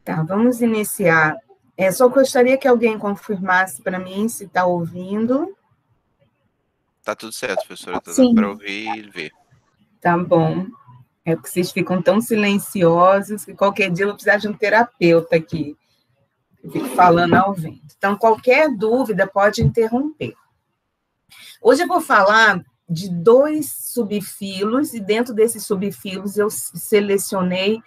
Tá, vamos iniciar. Só gostaria que alguém confirmasse para mim se está ouvindo. Tá tudo certo, professora, tá Sim. dando para ouvir e ver. Tá bom. É porque vocês ficam tão silenciosos que qualquer dia eu vou precisar de um terapeuta aqui. Eu fico falando ao vento. Então, qualquer dúvida pode interromper. Hoje eu vou falar de 2 subfilos, e dentro desses subfilos eu selecionei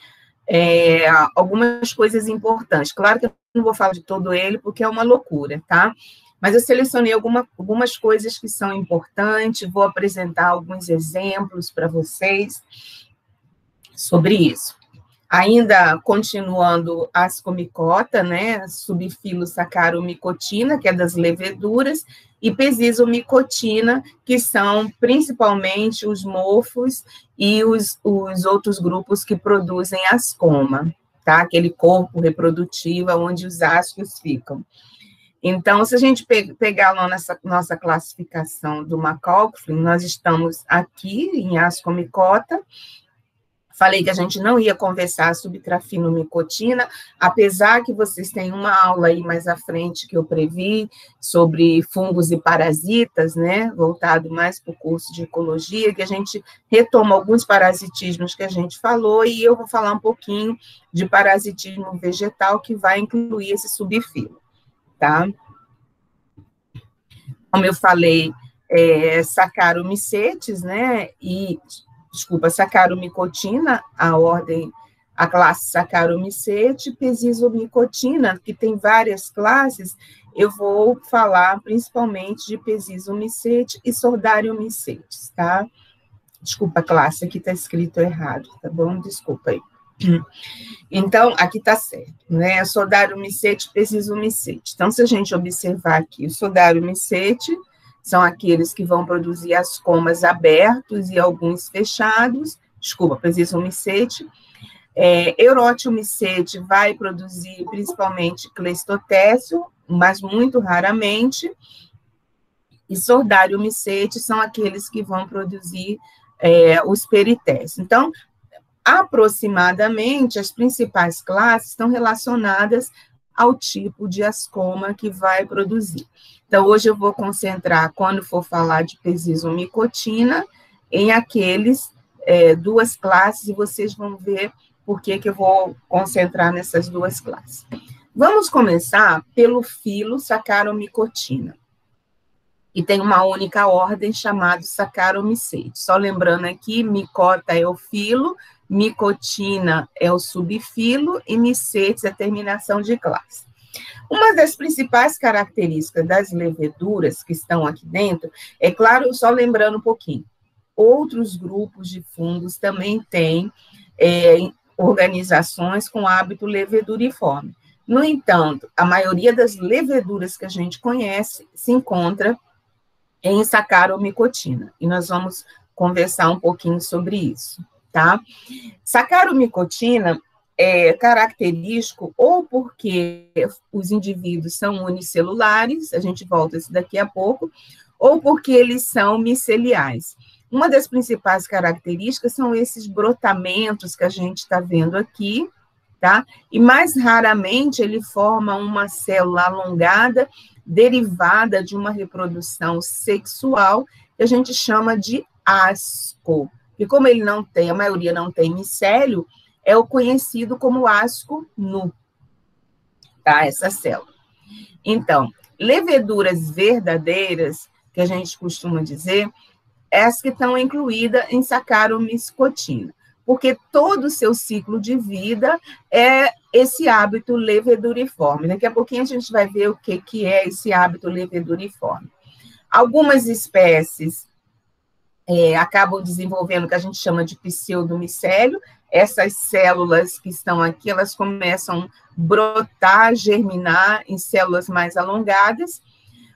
algumas coisas importantes. Claro que eu não vou falar de todo ele, porque é uma loucura, tá? Mas eu selecionei algumas coisas que são importantes, vou apresentar alguns exemplos para vocês sobre isso. Ainda continuando ascomicota, né, subfilo saccharomycotina, que é das leveduras, e pesizomicotina, que são principalmente os mofos e os outros grupos que produzem ascoma, tá? Aquele corpo reprodutivo onde os ascos ficam. Então, se a gente pegar lá nessa nossa classificação do McLaughlin, nós estamos aqui em ascomicota. Falei que a gente não ia conversar sobre trafinomicotina, apesar que vocês têm uma aula aí mais à frente que eu previ sobre fungos e parasitas, né, voltado mais para o curso de ecologia, que a gente retoma alguns parasitismos que a gente falou, e eu vou falar um pouquinho de parasitismo vegetal, que vai incluir esse subfilo, tá? Como eu falei, Saccharomycetes, né, Saccharomycotina, a classe Saccharomycete, pesizomicotina, que tem várias classes, eu vou falar principalmente de pesizomicetes e Sordariomycetes, tá? Desculpa a classe, aqui está escrito errado, tá bom? Desculpa aí. Então, aqui está certo, né? Sordariomycete, pesizomicetes. Então, se a gente observar aqui, o Sordariomycete são aqueles que vão produzir ascomas abertos e alguns fechados, pesizomicetes. Eurotiomycete vai produzir principalmente cleistotécio, mas muito raramente, e Sordariomycete são aqueles que vão produzir os peritécios. Então, aproximadamente, as principais classes estão relacionadas ao tipo de ascoma que vai produzir. Então, hoje eu vou concentrar, quando for falar de pesizomicotina, em aqueles 2 classes, e vocês vão ver por que eu vou concentrar nessas 2 classes. Vamos começar pelo filo Saccharomycotina, e tem uma única ordem chamada Saccharomycetes. Só lembrando aqui, micota é o filo, micotina é o subfilo e micetes é a terminação de classe. Uma das principais características das leveduras que estão aqui dentro, é claro, só lembrando um pouquinho, outros grupos de fungos também têm organizações com hábito leveduriforme. No entanto, a maioria das leveduras que a gente conhece se encontra em Saccharomycotina, e nós vamos conversar um pouquinho sobre isso, tá? Saccharomycotina é característico ou porque os indivíduos são unicelulares, a gente volta isso daqui a pouco, ou porque eles são miceliais. Uma das principais características são esses brotamentos que a gente está vendo aqui, tá? E mais raramente ele forma uma célula alongada derivada de uma reprodução sexual, que a gente chama de asco. E como ele não tem, a maioria não tem micélio, é o conhecido como asco nu, tá? Essa célula. Então, leveduras verdadeiras, que a gente costuma dizer, as que estão incluídas em Saccharomycotina, porque todo o seu ciclo de vida é esse hábito leveduriforme. Daqui a pouquinho a gente vai ver o que é esse hábito leveduriforme. Algumas espécies acabam desenvolvendo o que a gente chama de pseudomicélio. Essas células que estão aqui, elas começam a brotar, germinar em células mais alongadas.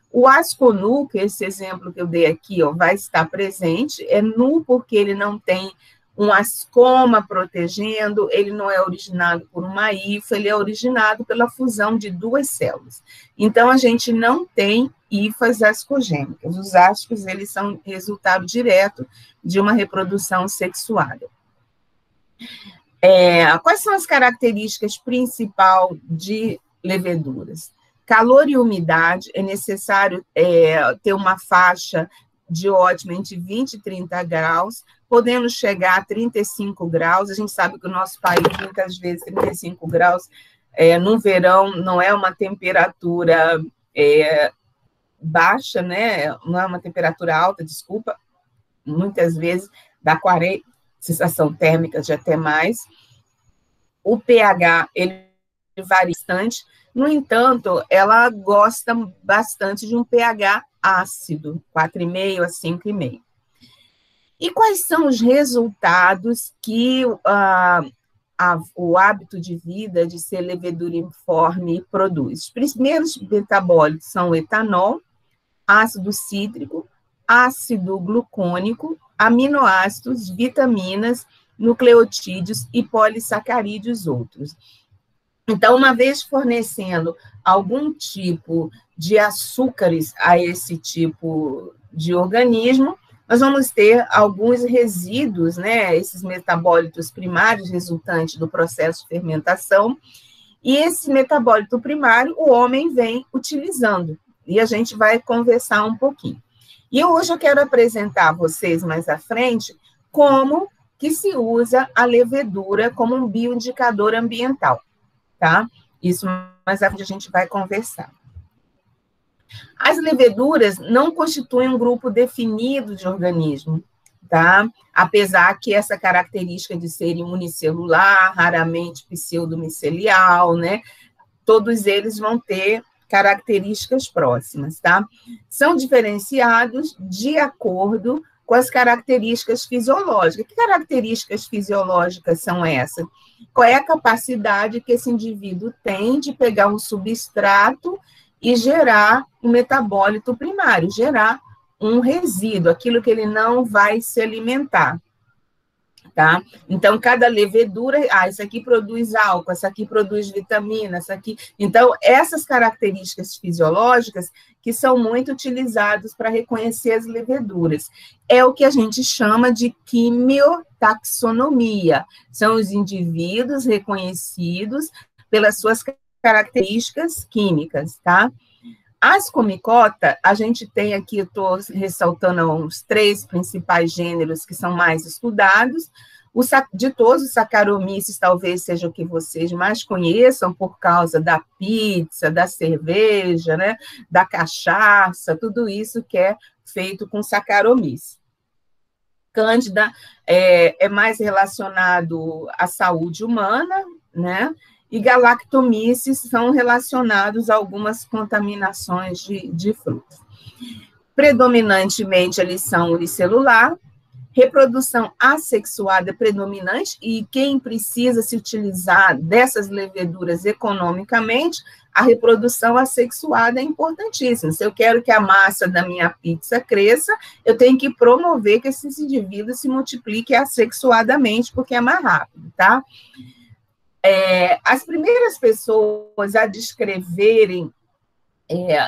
O asco nu, que esse exemplo que eu dei aqui, vai estar presente, é nu porque ele não tem um ascoma protegendo, ele não é originado por uma hifa, ele é originado pela fusão de 2 células. Então, a gente não tem hifas ascogênicas. Os ascos, eles são resultado direto de uma reprodução sexuada. Quais são as características principais de leveduras? Calor e umidade, é necessário ter uma faixa de ótima entre 20 e 30 graus, podendo chegar a 35 graus. A gente sabe que o nosso país, muitas vezes, 35 graus no verão não é uma temperatura baixa, né? Não é uma temperatura alta, desculpa, muitas vezes dá 40, sensação térmica de até mais. O pH, ele varia bastante, no entanto, ela gosta bastante de um pH ácido, 4,5 a 5,5. E quais são os resultados que o hábito de vida de ser leveduriforme produz? Os primeiros metabólitos são o etanol, ácido cítrico, ácido glucônico, aminoácidos, vitaminas, nucleotídeos e polissacarídeos outros. Então, uma vez fornecendo algum tipo de açúcares a esse tipo de organismo, nós vamos ter alguns resíduos, né, esses metabólitos primários resultantes do processo de fermentação, e esse metabólito primário o homem vem utilizando, e a gente vai conversar um pouquinho. E hoje eu quero apresentar a vocês mais à frente como que se usa a levedura como um bioindicador ambiental, tá? Isso mais à frente a gente vai conversar. As leveduras não constituem um grupo definido de organismo, tá? Apesar que essa característica de serem unicelular, raramente pseudomicelial, né? Todos eles vão ter características próximas, tá? São diferenciados de acordo com as características fisiológicas. Que características fisiológicas são essas? Qual é a capacidade que esse indivíduo tem de pegar um substrato e gerar um metabólito primário, gerar um resíduo, aquilo que ele não vai se alimentar, tá? Então, cada levedura, isso aqui produz álcool, essa aqui produz vitamina, essa aqui... Então, essas características fisiológicas que são muito utilizadas para reconhecer as leveduras. É o que a gente chama de quimiotaxonomia. São os indivíduos reconhecidos pelas suas características químicas, tá? As comicota, a gente tem aqui, eu estou ressaltando os 3 principais gêneros que são mais estudados. De todos os Saccharomyces, talvez seja o que vocês mais conheçam, por causa da pizza, da cerveja, né, da cachaça, tudo isso que é feito com Saccharomyces. Cândida é mais relacionado à saúde humana, né? E Galactomyces são relacionados a algumas contaminações de frutas. Predominantemente, eles são unicelular, reprodução assexuada predominante, e quem precisa se utilizar dessas leveduras economicamente, a reprodução assexuada é importantíssima. Se eu quero que a massa da minha pizza cresça, eu tenho que promover que esses indivíduos se multipliquem assexuadamente, porque é mais rápido, tá? As primeiras pessoas a descreverem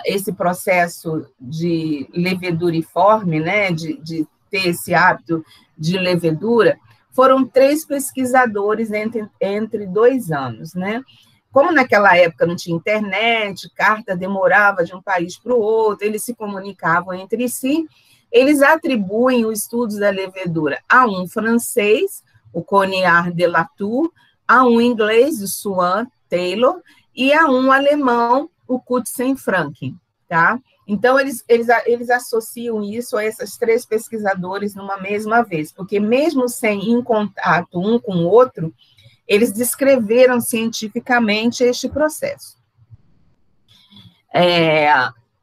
esse processo de leveduriforme, né, de ter esse hábito de levedura, foram 3 pesquisadores entre 2 anos, né? Como naquela época não tinha internet, carta demorava de um país para o outro, eles se comunicavam entre si, eles atribuem os estudos da levedura a um francês, o Cognard de Latour, a um inglês, o Swan Taylor, e a um alemão, o Kutzenfranken, tá? Então, eles associam isso a esses 3 pesquisadores numa mesma vez, porque mesmo sem em contato um com o outro, eles descreveram cientificamente este processo.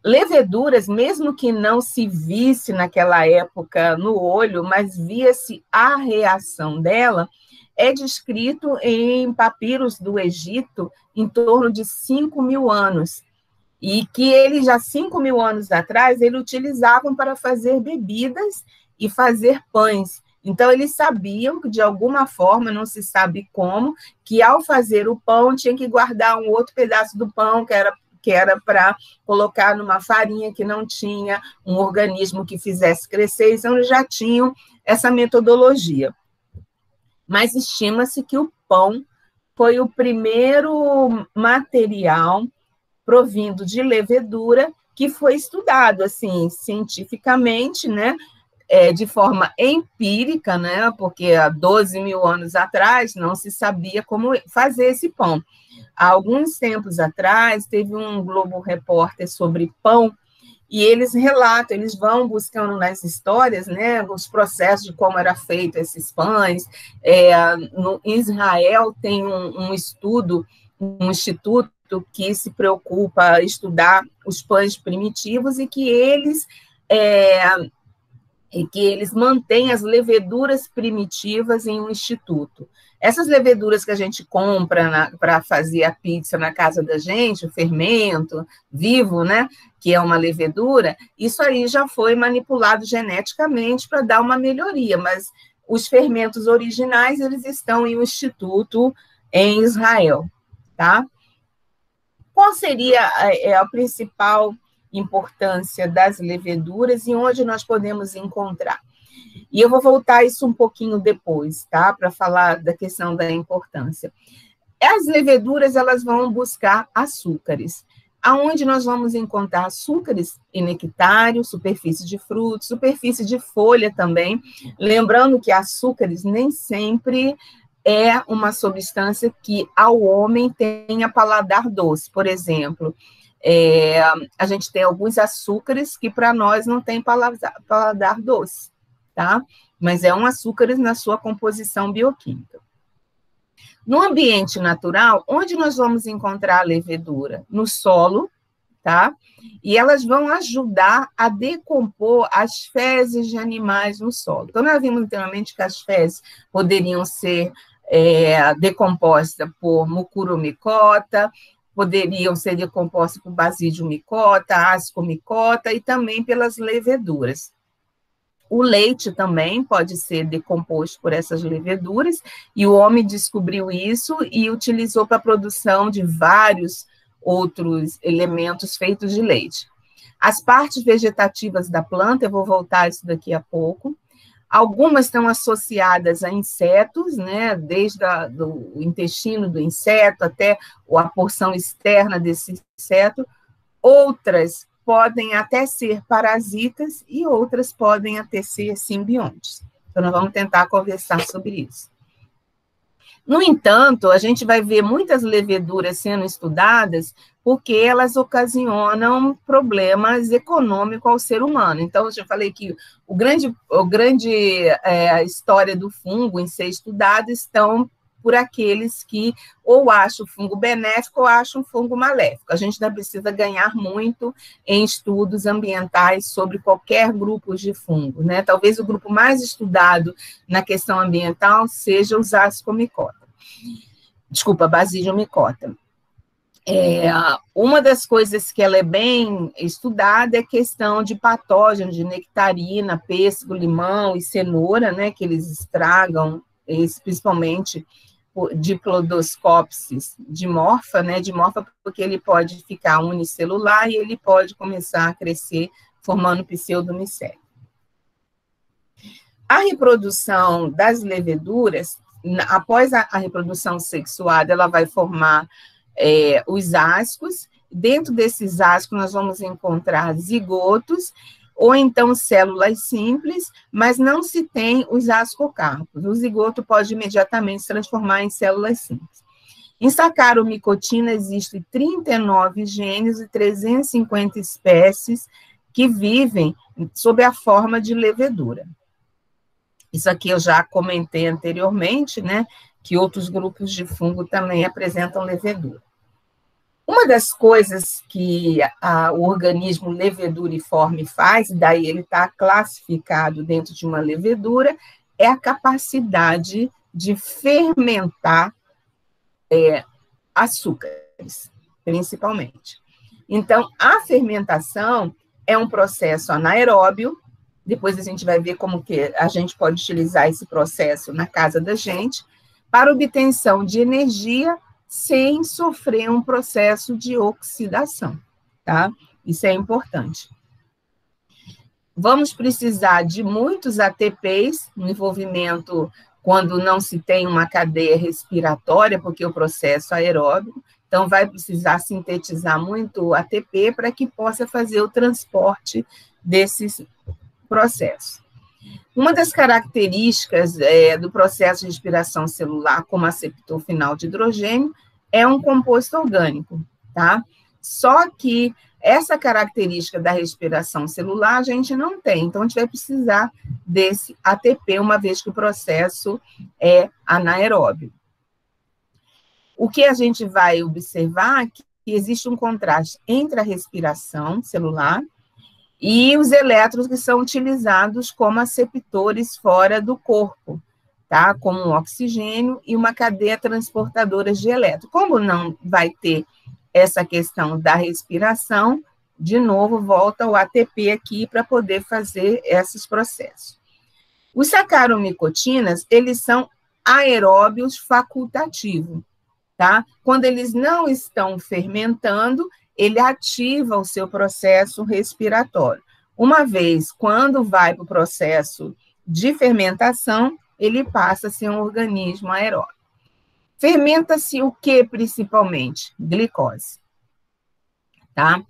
Leveduras, mesmo que não se visse naquela época no olho, mas via-se a reação dela, é descrito em papiros do Egito em torno de 5.000 anos, e que eles, já 5.000 anos atrás, eles utilizavam para fazer bebidas e fazer pães. Então, eles sabiam que, de alguma forma, não se sabe como, que ao fazer o pão, tinha que guardar um outro pedaço do pão, que era para colocar numa farinha que não tinha um organismo que fizesse crescer, então eles já tinham essa metodologia. mas estima-se que o pão foi o primeiro material provindo de levedura que foi estudado, assim, cientificamente, né, de forma empírica, né, porque há 12 mil anos atrás não se sabia como fazer esse pão. Há alguns tempos atrás, teve um Globo Repórter sobre pão, e eles relatam, eles vão buscando nas histórias, né, os processos de como era feito esses pães. Em Israel tem um estudo, um instituto que se preocupa em estudar os pães primitivos e que eles mantêm as leveduras primitivas em um instituto. Essas leveduras que a gente compra para fazer a pizza na casa da gente, o fermento vivo, né, que é uma levedura, isso aí já foi manipulado geneticamente para dar uma melhoria, mas os fermentos originais, eles estão em um instituto em Israel, tá? Qual seria a principal importância das leveduras e onde nós podemos encontrar? E eu vou voltar a isso um pouquinho depois, tá? Para falar da questão da importância. As leveduras, elas vão buscar açúcares. Aonde nós vamos encontrar açúcares? Em nectário, superfície de frutos, superfície de folha também. Lembrando que açúcares nem sempre é uma substância que ao homem tenha paladar doce. Por exemplo, a gente tem alguns açúcares que para nós não tem paladar doce, tá? Mas é um açúcar na sua composição bioquímica. No ambiente natural, onde nós vamos encontrar a levedura? No solo, tá? E elas vão ajudar a decompor as fezes de animais no solo. Então, nós vimos anteriormente que as fezes poderiam ser decompostas por mucuromicota, poderiam ser decompostas por basidiomicota, ascomicota e também pelas leveduras. O leite também pode ser decomposto por essas leveduras, e o homem descobriu isso e utilizou para a produção de vários outros elementos feitos de leite. As partes vegetativas da planta, eu vou voltar a isso daqui a pouco, algumas estão associadas a insetos, né, desde o intestino do inseto até a porção externa desse inseto, outras podem até ser parasitas e outras podem até ser simbiontes. Então, nós vamos tentar conversar sobre isso. No entanto, a gente vai ver muitas leveduras sendo estudadas porque elas ocasionam problemas econômicos ao ser humano. Então, eu já falei que a história do fungo em ser estudado estão por aqueles que ou acham o fungo benéfico ou acham o fungo maléfico. A gente ainda precisa ganhar muito em estudos ambientais sobre qualquer grupo de fungo, né? Talvez o grupo mais estudado na questão ambiental seja os ascomicota. Desculpa, basidiomicota. Uma das coisas que ela é bem estudada é a questão de patógenos, de nectarina, pêssego, limão e cenoura, né? Que eles estragam, principalmente Diplodocopsis dimorfa, né, dimorfa porque ele pode ficar unicelular e ele pode começar a crescer formando pseudomicélio. A reprodução das leveduras, após a reprodução sexuada, ela vai formar os ascos. Dentro desses ascos nós vamos encontrar zigotos, ou então células simples, mas não se tem os ascocarpos. O zigoto pode imediatamente se transformar em células simples. Em sacaromicotina existem 39 gêneros e 350 espécies que vivem sob a forma de levedura. Isso aqui eu já comentei anteriormente, né, que outros grupos de fungo também apresentam levedura. Uma das coisas que o organismo leveduriforme faz, daí ele está classificado dentro de uma levedura, é a capacidade de fermentar açúcares, principalmente. Então, a fermentação é um processo anaeróbio, depois a gente vai ver como que a gente pode utilizar esse processo na casa da gente, para obtenção de energia, sem sofrer um processo de oxidação, tá? Isso é importante. Vamos precisar de muitos ATPs no envolvimento quando não se tem uma cadeia respiratória, porque o processo aeróbico, então vai precisar sintetizar muito ATP para que possa fazer o transporte desses processos. Uma das características do processo de respiração celular, como aceptor final de hidrogênio, é um composto orgânico, tá? Só que essa característica da respiração celular a gente não tem, então a gente vai precisar desse ATP, uma vez que o processo é anaeróbio. O que a gente vai observar é que existe um contraste entre a respiração celular e os elétrons que são utilizados como aceptores fora do corpo, tá? Como o oxigênio e uma cadeia transportadora de elétrons. Como não vai ter essa questão da respiração, de novo, volta o ATP aqui para poder fazer esses processos. Os saccharomycotinas, eles são aeróbios facultativos, tá? Quando eles não estão fermentando, ele ativa o seu processo respiratório. Uma vez, quando vai para o processo de fermentação, ele passa a ser um organismo aeróbio. Fermenta-se o que, principalmente? Glicose, tá?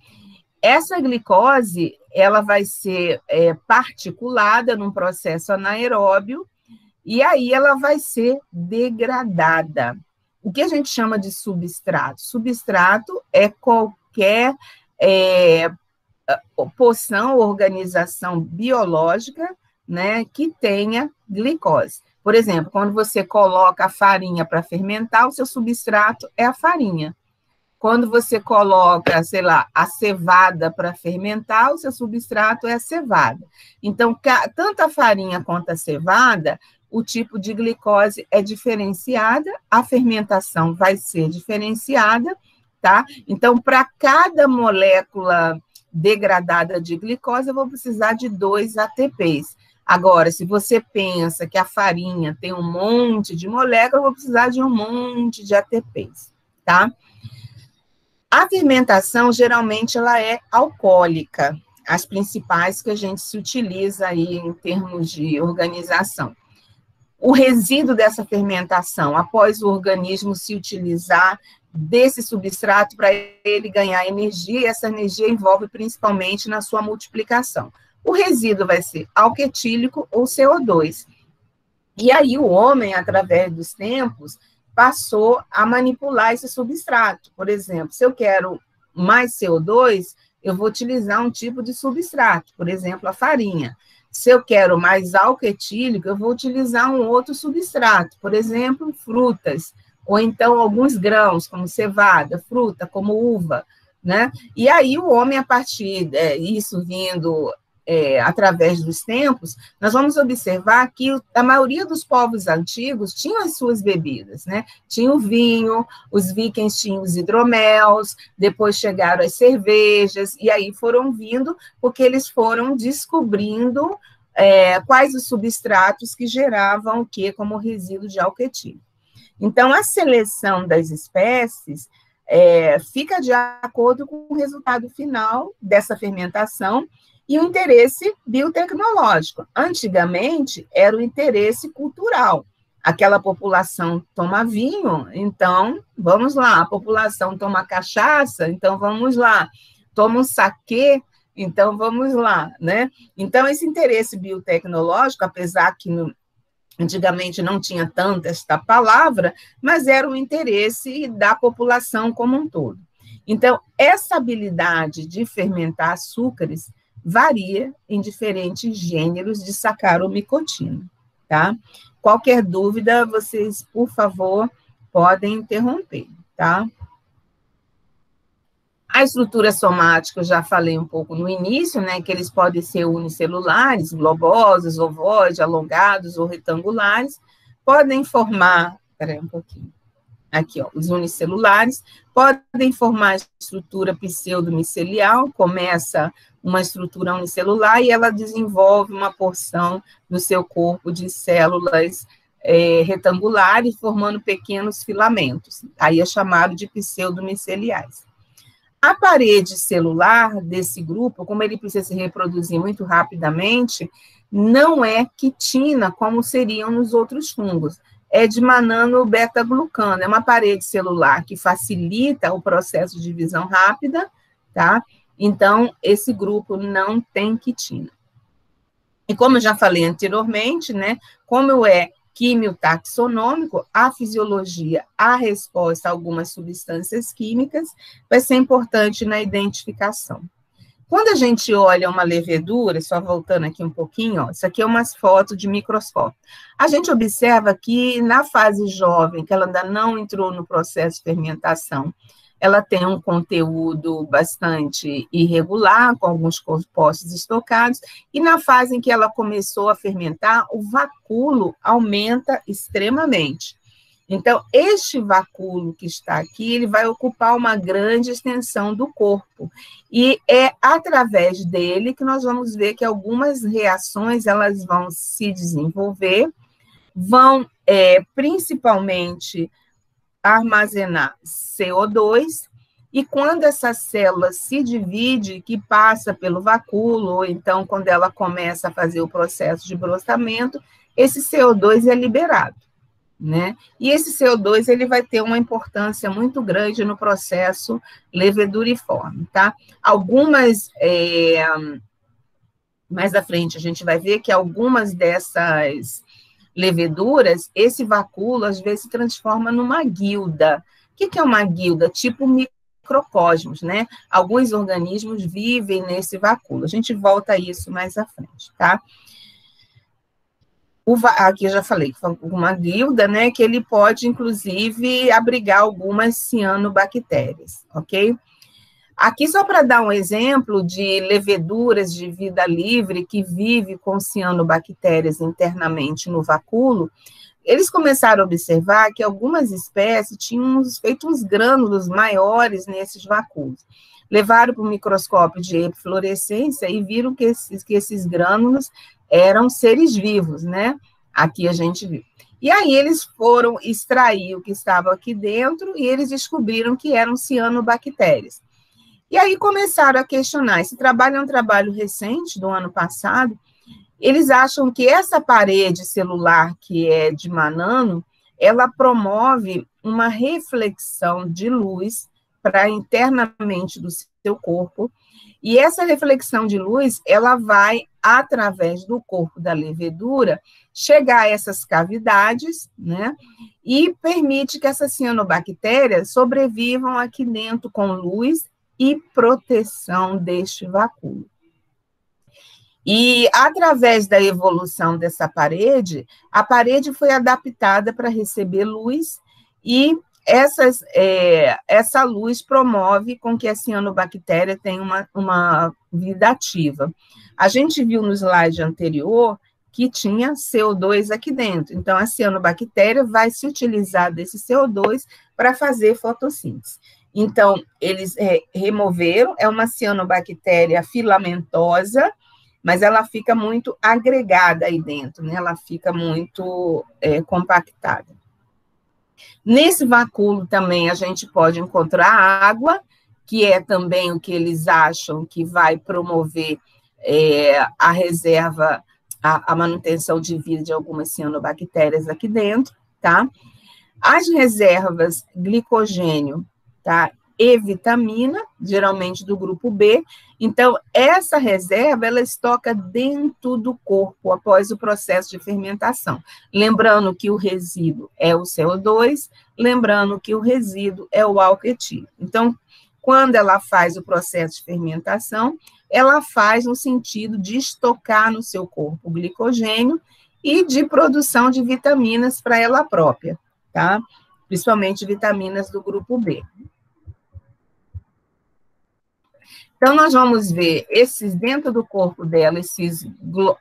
Essa glicose, ela vai ser particulada num processo anaeróbio, e aí ela vai ser degradada. O que a gente chama de substrato? Substrato é qualquer porção, organização biológica, né, que tenha glicose. Por exemplo, quando você coloca a farinha para fermentar, o seu substrato é a farinha. Quando você coloca, sei lá, a cevada para fermentar, o seu substrato é a cevada. Então, tanto a farinha quanto a cevada, o tipo de glicose é diferenciada, a fermentação vai ser diferenciada, tá? Então, para cada molécula degradada de glicose, eu vou precisar de 2 ATPs. Agora, se você pensa que a farinha tem um monte de moléculas, eu vou precisar de um monte de ATPs, tá? A fermentação, geralmente, ela é alcoólica, as principais que a gente se utiliza aí em termos de organização. O resíduo dessa fermentação, após o organismo se utilizar desse substrato para ele ganhar energia, e essa energia envolve principalmente na sua multiplicação. O resíduo vai ser álcool etílico ou CO2. E aí o homem, através dos tempos, passou a manipular esse substrato. Por exemplo, se eu quero mais CO2, eu vou utilizar um tipo de substrato, por exemplo, a farinha. Se eu quero mais álcool etílico, eu vou utilizar um outro substrato, por exemplo, frutas, ou então alguns grãos, como cevada, fruta, como uva, né? E aí o homem, a partir disso vindo através dos tempos, nós vamos observar que a maioria dos povos antigos tinham as suas bebidas, né? Tinha o vinho, os vikings tinham os hidroméis, depois chegaram as cervejas, e aí foram vindo, porque eles foram descobrindo quais os substratos que geravam o que como resíduo de álcool etílico. Então, a seleção das espécies fica de acordo com o resultado final dessa fermentação e o interesse biotecnológico. Antigamente, era o interesse cultural. Aquela população toma vinho, então, vamos lá. A população toma cachaça, então, vamos lá. Toma um saquê, então, vamos lá, né? Então, esse interesse biotecnológico, apesar que antigamente não tinha tanto esta palavra, mas era o interesse da população como um todo. Então, essa habilidade de fermentar açúcares varia em diferentes gêneros de saccharomycotina, tá? Qualquer dúvida, vocês, por favor, podem interromper, tá? A estrutura somática, eu já falei um pouco no início, né, que eles podem ser unicelulares, globosos, ovoides, alongados ou retangulares, podem formar, peraí um pouquinho, aqui, ó, os unicelulares, podem formar estrutura pseudomicelial, começa uma estrutura unicelular e ela desenvolve uma porção do seu corpo de células retangulares, formando pequenos filamentos, aí é chamado de pseudomiceliais. A parede celular desse grupo, como ele precisa se reproduzir muito rapidamente, não é quitina, como seriam nos outros fungos. É de manano-beta-glucano, é uma parede celular que facilita o processo de divisão rápida, tá? Então, esse grupo não tem quitina. E como eu já falei anteriormente, né, como é quimiotaxonômico, a fisiologia, a resposta a algumas substâncias químicas vai ser importante na identificação. Quando a gente olha uma levedura, só voltando aqui um pouquinho, ó, isso aqui é umas fotos de microscópio. A gente observa que na fase jovem, que ela ainda não entrou no processo de fermentação, ela tem um conteúdo bastante irregular, com alguns compostos estocados, e na fase em que ela começou a fermentar, o vacúolo aumenta extremamente. Então, este vacúolo que está aqui, ele vai ocupar uma grande extensão do corpo, e é através dele que nós vamos ver que algumas reações, elas vão se desenvolver, vão principalmente armazenar CO2, e quando essa célula se divide, que passa pelo vacúolo, ou então quando ela começa a fazer o processo de brostamento, esse CO2 é liberado, né? E esse CO2, ele vai ter uma importância muito grande no processo leveduriforme, tá? Algumas, mais à frente, a gente vai ver que algumas dessas leveduras, esse vacúolo, às vezes, se transforma numa guilda. O que é uma guilda? Tipo microcosmos, né? Alguns organismos vivem nesse vacúolo. A gente volta a isso mais à frente, tá? Aqui eu já falei que foi uma guilda, né? Que ele pode, inclusive, abrigar algumas cianobactérias, ok? Aqui, só para dar um exemplo de leveduras de vida livre que vive com cianobactérias internamente no vacúolo, eles começaram a observar que algumas espécies tinham feito uns grânulos maiores nesses vacúolos. Levaram para o microscópio de eflorescência e viram que esses grânulos eram seres vivos, né? Aqui a gente viu. E aí eles foram extrair o que estava aqui dentro e eles descobriram que eram cianobactérias. E aí começaram a questionar, esse trabalho é um trabalho recente, do ano passado, eles acham que essa parede celular, que é de manano, ela promove uma reflexão de luz para internamente do seu corpo, e essa reflexão de luz, ela vai, através do corpo da levedura, chegar a essas cavidades, né, e permite que essas cianobactérias sobrevivam aqui dentro com luz e proteção deste vacúolo. E, através da evolução dessa parede, a parede foi adaptada para receber luz, e essa luz promove com que a cianobactéria tenha uma vida ativa. A gente viu no slide anterior que tinha CO2 aqui dentro, então a cianobactéria vai se utilizar desse CO2 para fazer fotossíntese. Então, eles removeram, é uma cianobactéria filamentosa, mas ela fica muito agregada aí dentro, né? Ela fica muito compactada. Nesse vacúolo também a gente pode encontrar água, que é também o que eles acham que vai promover a reserva, a manutenção de vida de algumas cianobactérias aqui dentro, tá? As reservas glicogênio, tá? E vitamina, geralmente do grupo B. Então, essa reserva, ela estoca dentro do corpo após o processo de fermentação. Lembrando que o resíduo é o CO2, lembrando que o resíduo é o álcool etílico. Então, quando ela faz o processo de fermentação, ela faz no sentido de estocar no seu corpo o glicogênio e de produção de vitaminas para ela própria, tá? Principalmente vitaminas do grupo B. Então, nós vamos ver dentro do corpo dela, esses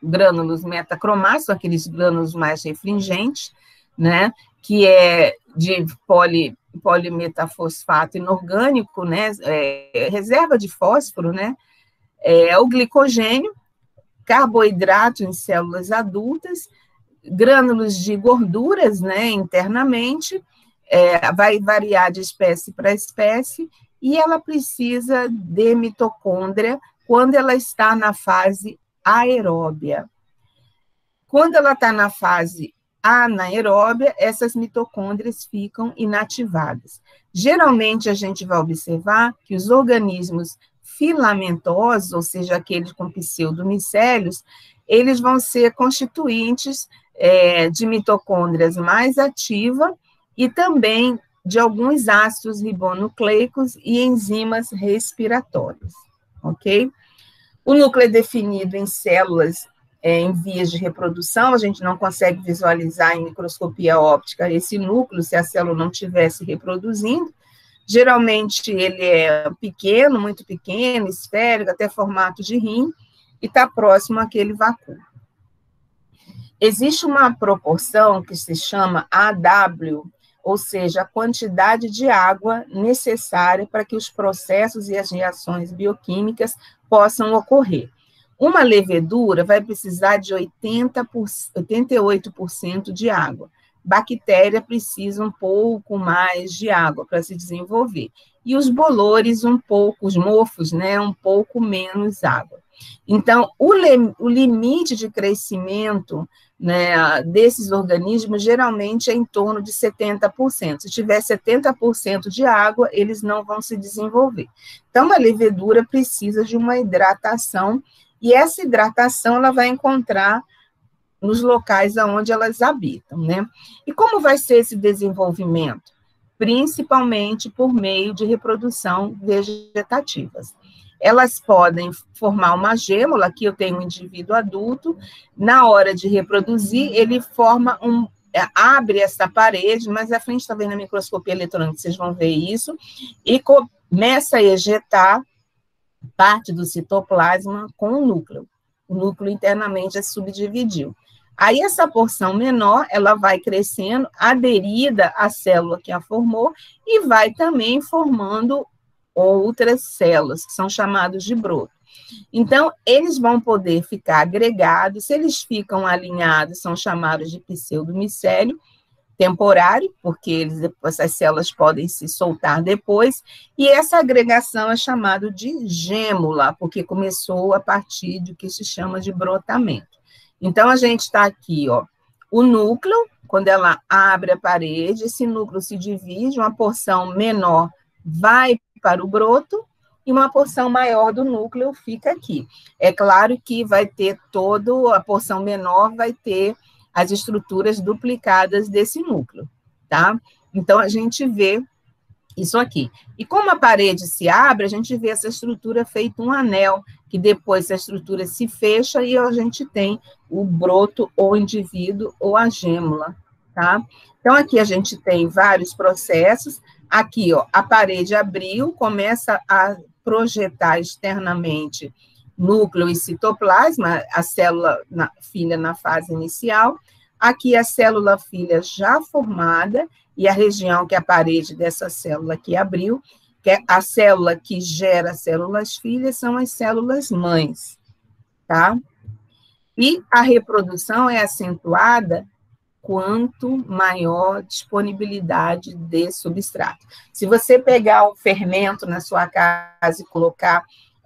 grânulos metacromáticos, aqueles grânulos mais refringentes, né, que é de polimetafosfato inorgânico, né, reserva de fósforo, né, o glicogênio, carboidrato em células adultas, grânulos de gorduras, né, internamente, vai variar de espécie para espécie, e ela precisa de mitocôndria quando ela está na fase aeróbia. Quando ela está na fase anaeróbia, essas mitocôndrias ficam inativadas. Geralmente, a gente vai observar que os organismos filamentosos, ou seja, aqueles com pseudomicélios, eles vão ser constituintes de mitocôndrias mais ativas e também de alguns ácidos ribonucleicos e enzimas respiratórias, ok? O núcleo é definido em células em vias de reprodução, a gente não consegue visualizar em microscopia óptica esse núcleo se a célula não estivesse reproduzindo. Geralmente ele é pequeno, muito pequeno, esférico, até formato de rim, e está próximo àquele vácuo. Existe uma proporção que se chama AW, ou seja, a quantidade de água necessária para que os processos e as reações bioquímicas possam ocorrer. Uma levedura vai precisar de 88% de água. Bactéria precisa um pouco mais de água para se desenvolver. E os bolores, os mofos, né, um pouco menos água. Então, o limite de crescimento, né, desses organismos geralmente é em torno de 70%. Se tiver 70% de água, eles não vão se desenvolver. Então, a levedura precisa de uma hidratação, e essa hidratação ela vai encontrar nos locais onde elas habitam, né? E como vai ser esse desenvolvimento? Principalmente por meio de reprodução vegetativas. Elas podem formar uma gêmula, aqui eu tenho um indivíduo adulto, na hora de reproduzir, ele forma abre essa parede, mas à frente está vendo a microscopia eletrônica, vocês vão ver isso, e começa a ejetar parte do citoplasma com o núcleo. O núcleo internamente se subdividiu. Aí essa porção menor, ela vai crescendo, aderida à célula que a formou, e vai também formando outras células, que são chamadas de broto. Então, eles vão poder ficar agregados, se eles ficam alinhados, são chamados de pseudomicélio temporário, porque essas células podem se soltar depois, e essa agregação é chamada de gêmula, porque começou a partir do que se chama de brotamento. Então, a gente está aqui, ó, o núcleo, quando ela abre a parede, esse núcleo se divide, uma porção menor vai para o broto, e uma porção maior do núcleo fica aqui. É claro que vai ter a porção menor vai ter as estruturas duplicadas desse núcleo, tá? Então, a gente vê isso aqui. E como a parede se abre, a gente vê essa estrutura feita um anel, que depois essa estrutura se fecha e a gente tem o broto, ou o indivíduo, ou a gêmula, tá? Então, aqui a gente tem vários processos. Aqui, ó, a parede abriu, começa a projetar externamente núcleo e citoplasma, a célula filha na fase inicial. Aqui a célula filha já formada, e a região que é a parede dessa célula que abriu, que é a célula que gera células filhas, são as células mães, tá? E a reprodução é acentuada quanto maior disponibilidade de substrato. Se você pegar o fermento na sua casa e colocar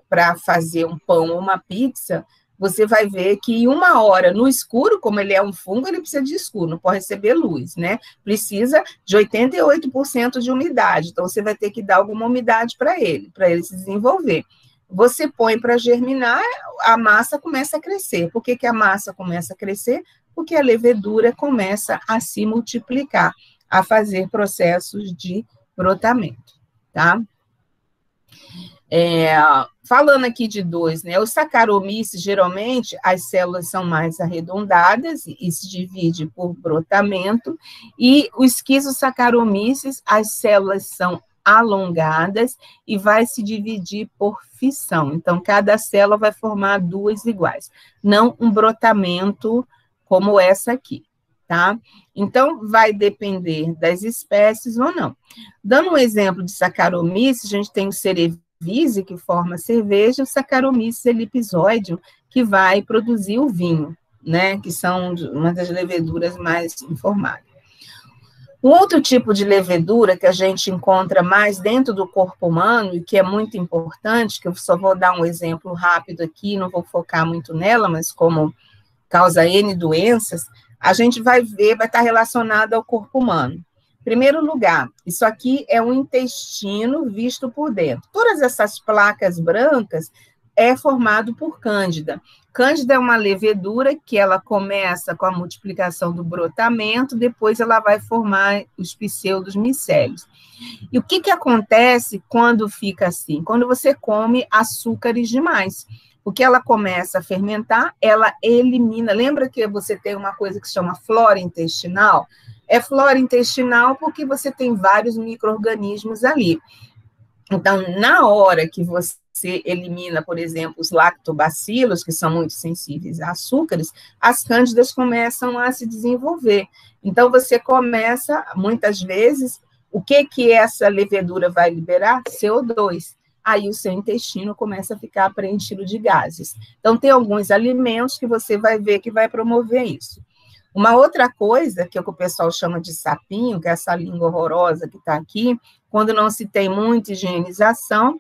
para fazer um pão ou uma pizza, você vai ver que em 1 hora, no escuro, como ele é um fungo, ele precisa de escuro, não pode receber luz, né? Precisa de 88% de umidade, então você vai ter que dar alguma umidade para ele se desenvolver. Você põe para germinar, a massa começa a crescer. Por que a massa começa a crescer? Porque a levedura começa a se multiplicar, a fazer processos de brotamento, tá? Falando aqui de dois, né? Os Saccharomyces, geralmente, as células são mais arredondadas e se divide por brotamento, e o Schizosaccharomyces, as células são alongadas e vai se dividir por fissão. Então, cada célula vai formar 2 iguais, não um brotamento como essa aqui, tá? Então, vai depender das espécies ou não. Dando um exemplo de Saccharomyces, a gente tem o Cerevisiae, que forma cerveja, o Saccharomyces ellipsoideum, que vai produzir o vinho, né? Que são uma das leveduras mais informadas. Um outro tipo de levedura que a gente encontra mais dentro do corpo humano e que é muito importante, que eu só vou dar um exemplo rápido aqui, não vou focar muito nela, mas como causa N doenças, a gente vai ver, vai estar relacionado ao corpo humano. Em primeiro lugar, isso aqui é um intestino visto por dentro. Todas essas placas brancas é formado por Cândida. Cândida é uma levedura que ela começa com a multiplicação do brotamento, depois ela vai formar os pseudos micélios. E o que acontece quando fica assim? Quando você come açúcares demais. Porque ela começa a fermentar, ela elimina. Lembra que você tem uma coisa que se chama flora intestinal? É flora intestinal porque você tem vários micro-organismos ali. Então, na hora que você elimina, por exemplo, os lactobacilos, que são muito sensíveis a açúcares, as cândidas começam a se desenvolver. Então, você começa, muitas vezes, o que essa levedura vai liberar? CO2. Aí o seu intestino começa a ficar preenchido de gases. Então, tem alguns alimentos que você vai ver que vai promover isso. Uma outra coisa, que é o que o pessoal chama de sapinho, que é essa língua horrorosa que está aqui, quando não se tem muita higienização,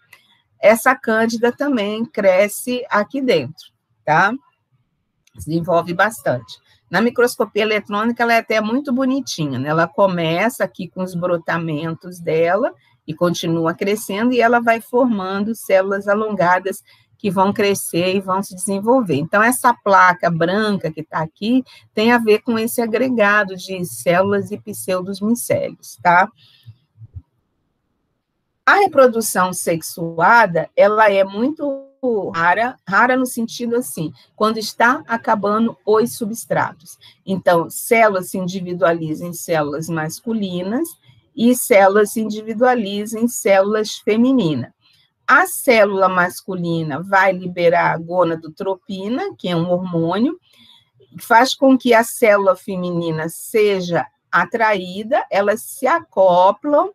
essa cândida também cresce aqui dentro, tá? Se desenvolve bastante. Na microscopia eletrônica, ela é até muito bonitinha, né? Ela começa aqui com os brotamentos dela e continua crescendo, e ela vai formando células alongadas que vão crescer e vão se desenvolver. Então, essa placa branca que está aqui tem a ver com esse agregado de células e pseudos micélios, tá? A reprodução sexuada, ela é muito rara no sentido assim, quando está acabando os substratos. Então, células se individualizam em células masculinas e células se individualizam em células femininas. A célula masculina vai liberar a gonadotropina, que é um hormônio, que faz com que a célula feminina seja atraída, elas se acoplam,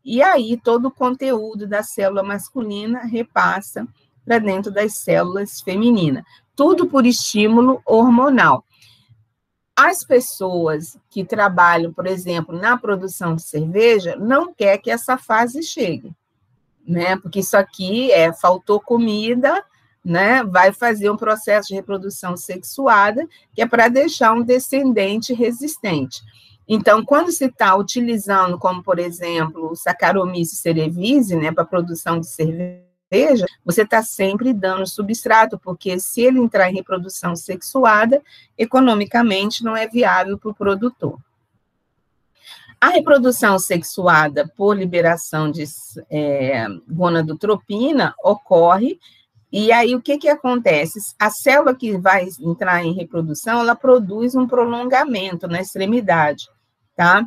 e aí todo o conteúdo da célula masculina repassa para dentro das células femininas. Tudo por estímulo hormonal. As pessoas que trabalham, por exemplo, na produção de cerveja, não quer que essa fase chegue, né? Porque isso aqui faltou comida, né? Vai fazer um processo de reprodução sexuada, que é para deixar um descendente resistente. Então, quando se está utilizando, como, por exemplo, o Saccharomyces cerevisiae, né, para a produção de cerveja, você está sempre dando substrato, porque se ele entrar em reprodução sexuada, economicamente não é viável para o produtor. A reprodução sexuada por liberação de gonadotropina ocorre, e aí o que acontece? A célula que vai entrar em reprodução, ela produz um prolongamento na extremidade, tá?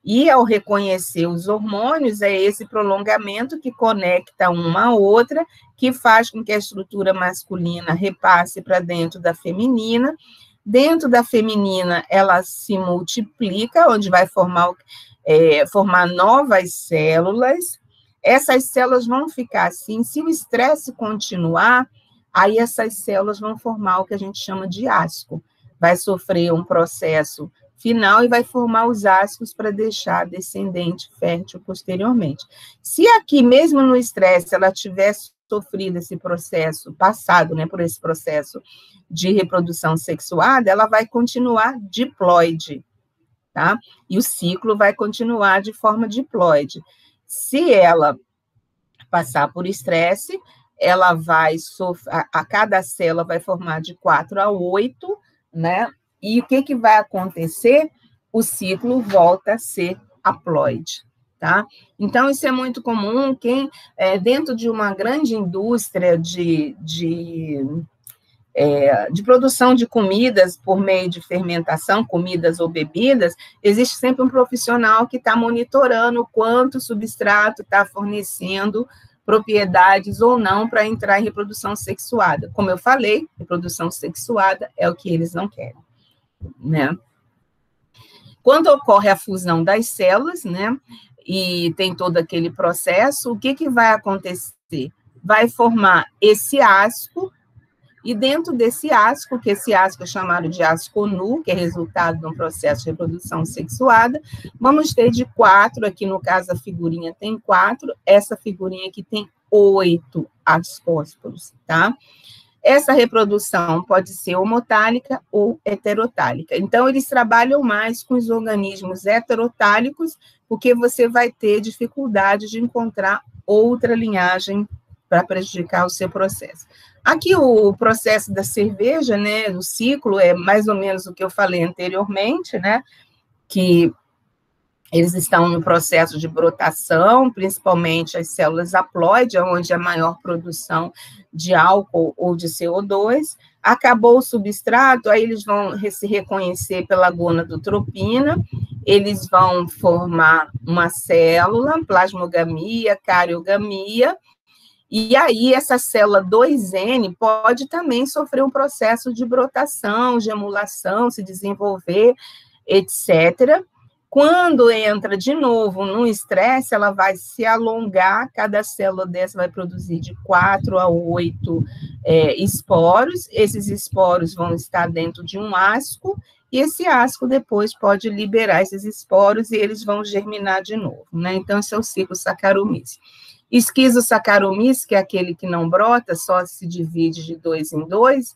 E ao reconhecer os hormônios, é esse prolongamento que conecta uma a outra, que faz com que a estrutura masculina repasse para dentro da feminina. Dentro da feminina, ela se multiplica, onde vai formar novas células. Essas células vão ficar assim, se o estresse continuar, aí essas células vão formar o que a gente chama de asco. Vai sofrer um processo final e vai formar os ascos para deixar descendente fértil posteriormente. Se aqui, mesmo no estresse, ela tivesse sofrido esse processo, passado, né, por esse processo de reprodução sexuada, ela vai continuar diploide, tá? E o ciclo vai continuar de forma diploide. Se ela passar por estresse, ela vai a cada célula vai formar de 4 a 8, né? E o que vai acontecer? O ciclo volta a ser haploide, tá? Então, isso é muito comum. Dentro de uma grande indústria de produção de comidas por meio de fermentação, comidas ou bebidas, existe sempre um profissional que está monitorando o quanto o substrato está fornecendo propriedades ou não para entrar em reprodução sexuada. Como eu falei, reprodução sexuada é o que eles não querem, né? Quando ocorre a fusão das células, né, e tem todo aquele processo, o que vai acontecer? Vai formar esse asco, e dentro desse asco, que esse asco é chamado de asco nu, que é resultado de um processo de reprodução sexuada, vamos ter de 4, aqui no caso a figurinha tem 4, essa figurinha aqui tem 8 ascósporos, tá? Essa reprodução pode ser homotálica ou heterotálica. Então, eles trabalham mais com os organismos heterotálicos, porque você vai ter dificuldade de encontrar outra linhagem para prejudicar o seu processo. Aqui, o processo da cerveja, né, o ciclo, é mais ou menos o que eu falei anteriormente, né, que eles estão no processo de brotação, principalmente as células haploide, onde a maior produção de álcool ou de CO2. Acabou o substrato, aí eles vão se reconhecer pela gonadotropina, eles vão formar uma célula, plasmogamia, cariogamia, e aí essa célula 2N pode também sofrer um processo de brotação, de emulação, se desenvolver, etc. Quando entra de novo no estresse, ela vai se alongar, cada célula dessa vai produzir de 4 a 8 esporos, esses esporos vão estar dentro de um asco, e esse asco depois pode liberar esses esporos e eles vão germinar de novo, né? Então, esse é o ciclo Saccharomyces. Esquizosaccharomyces, que é aquele que não brota, só se divide de 2 em 2,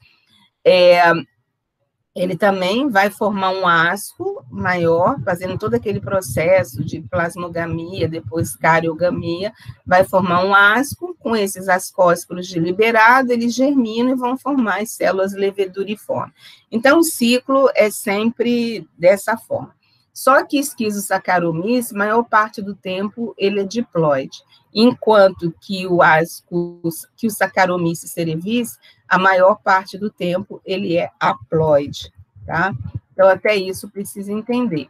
ele também vai formar um asco maior, fazendo todo aquele processo de plasmogamia, depois cariogamia, vai formar um asco, com esses ascósporos de liberado, eles germinam e vão formar as células leveduriformes. Então, o ciclo é sempre dessa forma. Só que Esquizosaccharomyces, maior parte do tempo, ele é diploide, enquanto que o Saccharomyces cerevisiae, a maior parte do tempo, ele é haploide, tá? Então, até isso precisa entender.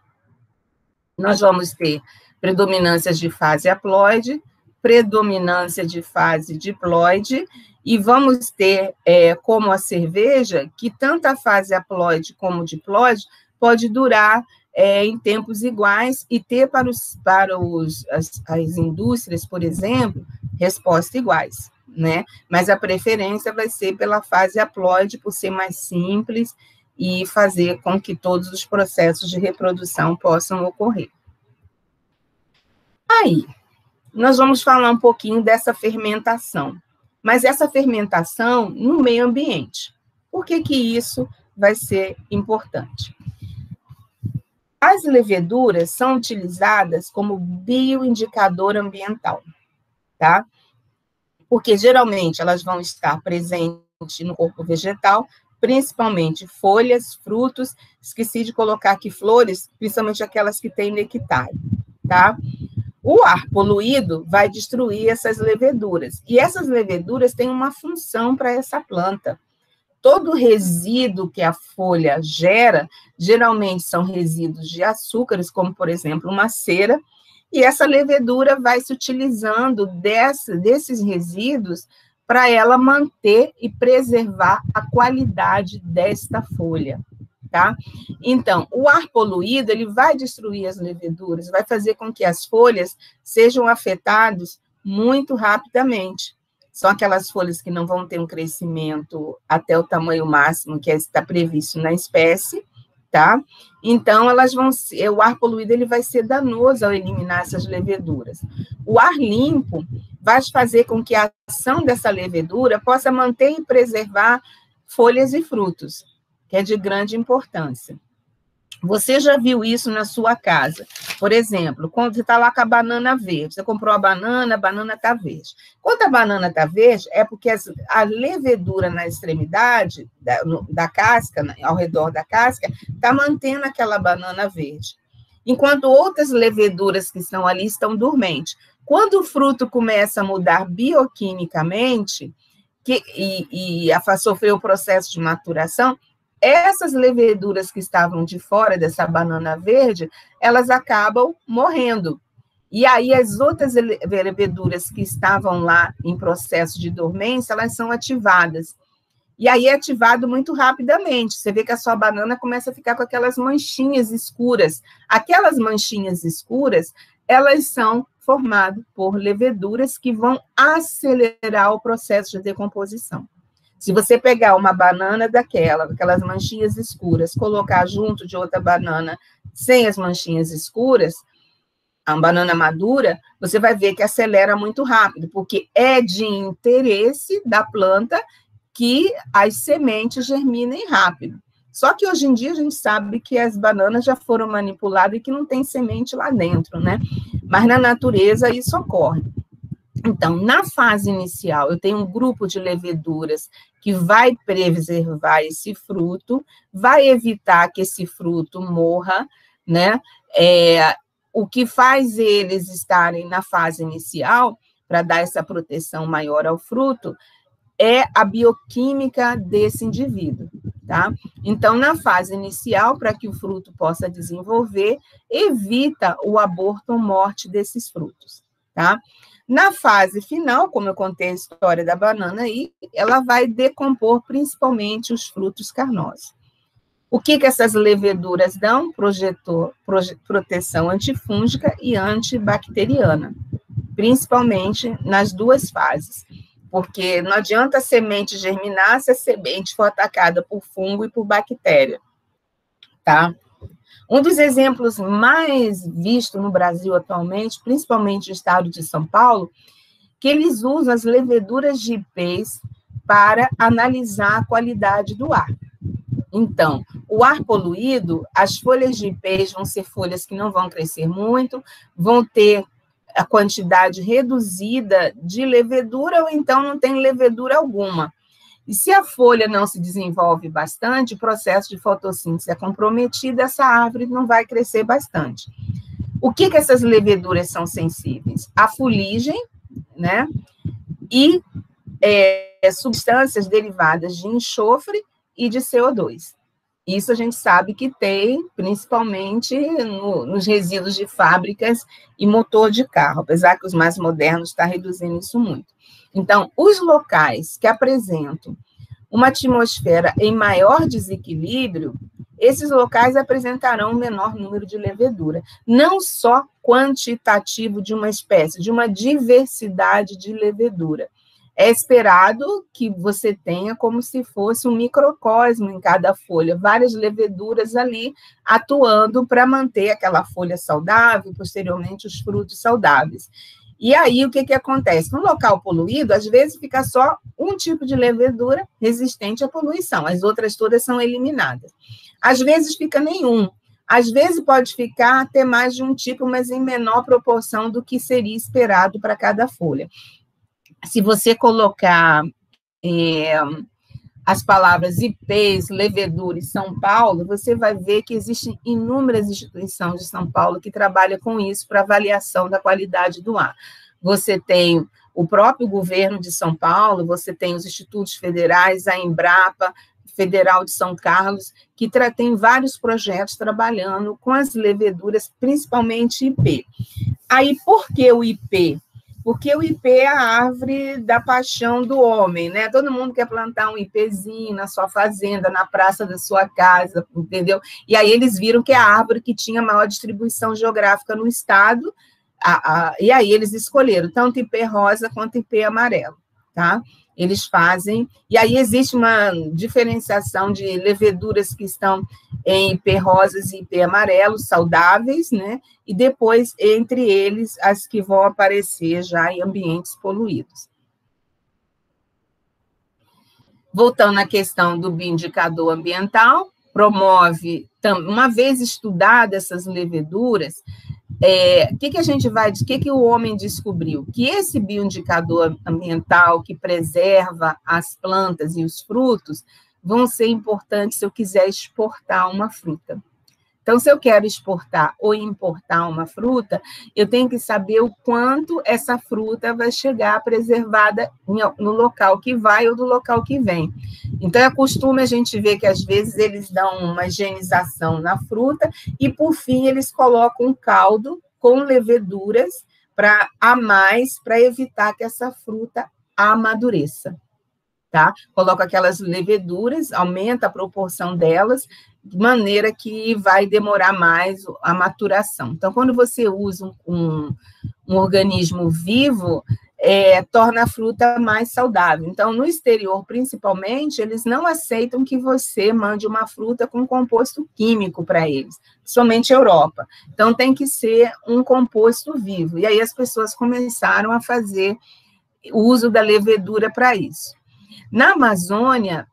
Nós vamos ter predominâncias de fase haploide, predominância de fase diploide, e vamos ter, como a cerveja, que tanto a fase haploide como diploide pode durar em tempos iguais e ter para as indústrias, por exemplo, respostas iguais, né? Mas a preferência vai ser pela fase haploide, por ser mais simples e fazer com que todos os processos de reprodução possam ocorrer. Aí, nós vamos falar um pouquinho dessa fermentação, mas essa fermentação no meio ambiente. Por que que isso vai ser importante? As leveduras são utilizadas como bioindicador ambiental, tá? Porque geralmente elas vão estar presentes no corpo vegetal, principalmente folhas, frutos, esqueci de colocar aqui flores, principalmente aquelas que têm nectar, tá? O ar poluído vai destruir essas leveduras, e essas leveduras têm uma função para essa planta. Todo resíduo que a folha gera, geralmente são resíduos de açúcares, como, por exemplo, uma cera, e essa levedura vai se utilizando desses resíduos para ela manter e preservar a qualidade desta folha, tá? Então, o ar poluído, ele vai destruir as leveduras, vai fazer com que as folhas sejam afetadas muito rapidamente. São aquelas folhas que não vão ter um crescimento até o tamanho máximo que está previsto na espécie, tá? Então, elas vão ser, o ar poluído ele vai ser danoso ao eliminar essas leveduras. O ar limpo vai fazer com que a ação dessa levedura possa manter e preservar folhas e frutos, que é de grande importância. Você já viu isso na sua casa? Por exemplo, quando você está lá com a banana verde, você comprou a banana está verde. Quando a banana está verde, é porque a levedura na extremidade da casca, ao redor da casca, está mantendo aquela banana verde. Enquanto outras leveduras que estão ali estão dormentes. Quando o fruto começa a mudar bioquimicamente, e sofrer o processo de maturação, essas leveduras que estavam de fora dessa banana verde, elas acabam morrendo. E aí as outras leveduras que estavam lá em processo de dormência, elas são ativadas. E aí é ativado muito rapidamente. Você vê que a sua banana começa a ficar com aquelas manchinhas escuras. Aquelas manchinhas escuras, elas são formadas por leveduras que vão acelerar o processo de decomposição. Se você pegar uma banana aquelas manchinhas escuras, colocar junto de outra banana sem as manchinhas escuras, a banana madura, você vai ver que acelera muito rápido, porque é de interesse da planta que as sementes germinem rápido. Só que hoje em dia a gente sabe que as bananas já foram manipuladas e que não tem semente lá dentro, né? Mas na natureza isso ocorre. Então, na fase inicial, eu tenho um grupo de leveduras que vai preservar esse fruto, vai evitar que esse fruto morra, né? O que faz eles estarem na fase inicial, para dar essa proteção maior ao fruto, é a bioquímica desse indivíduo, tá? Então, na fase inicial, para que o fruto possa desenvolver, evita o aborto ou morte desses frutos, tá? Na fase final, como eu contei a história da banana aí, ela vai decompor principalmente os frutos carnosos. O que essas leveduras dão? Proteção antifúngica e antibacteriana, principalmente nas duas fases. Porque não adianta a semente germinar se a semente for atacada por fungo e por bactéria, tá? Um dos exemplos mais vistos no Brasil atualmente, principalmente no estado de São Paulo, que eles usam as leveduras de ipês para analisar a qualidade do ar. Então, o ar poluído, as folhas de ipês vão ser folhas que não vão crescer muito, vão ter a quantidade reduzida de levedura, ou então não tem levedura alguma. E se a folha não se desenvolve bastante, o processo de fotossíntese é comprometido, essa árvore não vai crescer bastante. O que essas leveduras são sensíveis? A fuligem, né? E substâncias derivadas de enxofre e de CO2. Isso a gente sabe que tem, principalmente nos resíduos de fábricas e motor de carro, apesar que os mais modernos estão reduzindo isso muito. Então, os locais que apresentam uma atmosfera em maior desequilíbrio, esses locais apresentarão um menor número de levedura, não só quantitativo de uma espécie, de uma diversidade de levedura. É esperado que você tenha como se fosse um microcosmo em cada folha, várias leveduras ali atuando para manter aquela folha saudável, posteriormente os frutos saudáveis. E aí, o que acontece? No local poluído, às vezes fica só um tipo de levedura resistente à poluição, as outras todas são eliminadas. Às vezes fica nenhum, às vezes pode ficar até mais de um tipo, mas em menor proporção do que seria esperado para cada folha. Se você colocar as palavras ipês, levedura e São Paulo, você vai ver que existem inúmeras instituições de São Paulo que trabalham com isso para avaliação da qualidade do ar. Você tem o próprio governo de São Paulo, você tem os institutos federais, a Embrapa, Federal de São Carlos, que tem vários projetos trabalhando com as leveduras, principalmente IP. Aí, por que o IP? Porque o ipê é a árvore da paixão do homem, né? Todo mundo quer plantar um ipêzinho na sua fazenda, na praça da sua casa, entendeu? E aí eles viram que é a árvore que tinha maior distribuição geográfica no estado, e aí eles escolheram tanto ipê rosa quanto ipê amarelo, tá? Eles fazem, e aí existe uma diferenciação de leveduras que estão em ipê rosas e ipê amarelos, saudáveis, né? E depois, entre eles, as que vão aparecer já em ambientes poluídos. Voltando à questão do bioindicador ambiental, promove, uma vez estudadas essas leveduras, o que o homem descobriu? Que esse bioindicador ambiental que preserva as plantas e os frutos vão ser importantes se eu quiser exportar uma fruta. Então, se eu quero exportar ou importar uma fruta, eu tenho que saber o quanto essa fruta vai chegar preservada no local que vai ou do local que vem. Então, é costume a gente ver que, às vezes, eles dão uma higienização na fruta e, por fim, eles colocam um caldo com leveduras a mais para evitar que essa fruta amadureça. Tá? Coloca aquelas leveduras, aumenta a proporção delas, de maneira que vai demorar mais a maturação. Então, quando você usa um organismo vivo, torna a fruta mais saudável. Então, no exterior, principalmente, eles não aceitam que você mande uma fruta com composto químico para eles, somente Europa. Então, tem que ser um composto vivo. E aí as pessoas começaram a fazer o uso da levedura para isso. Na Amazônia,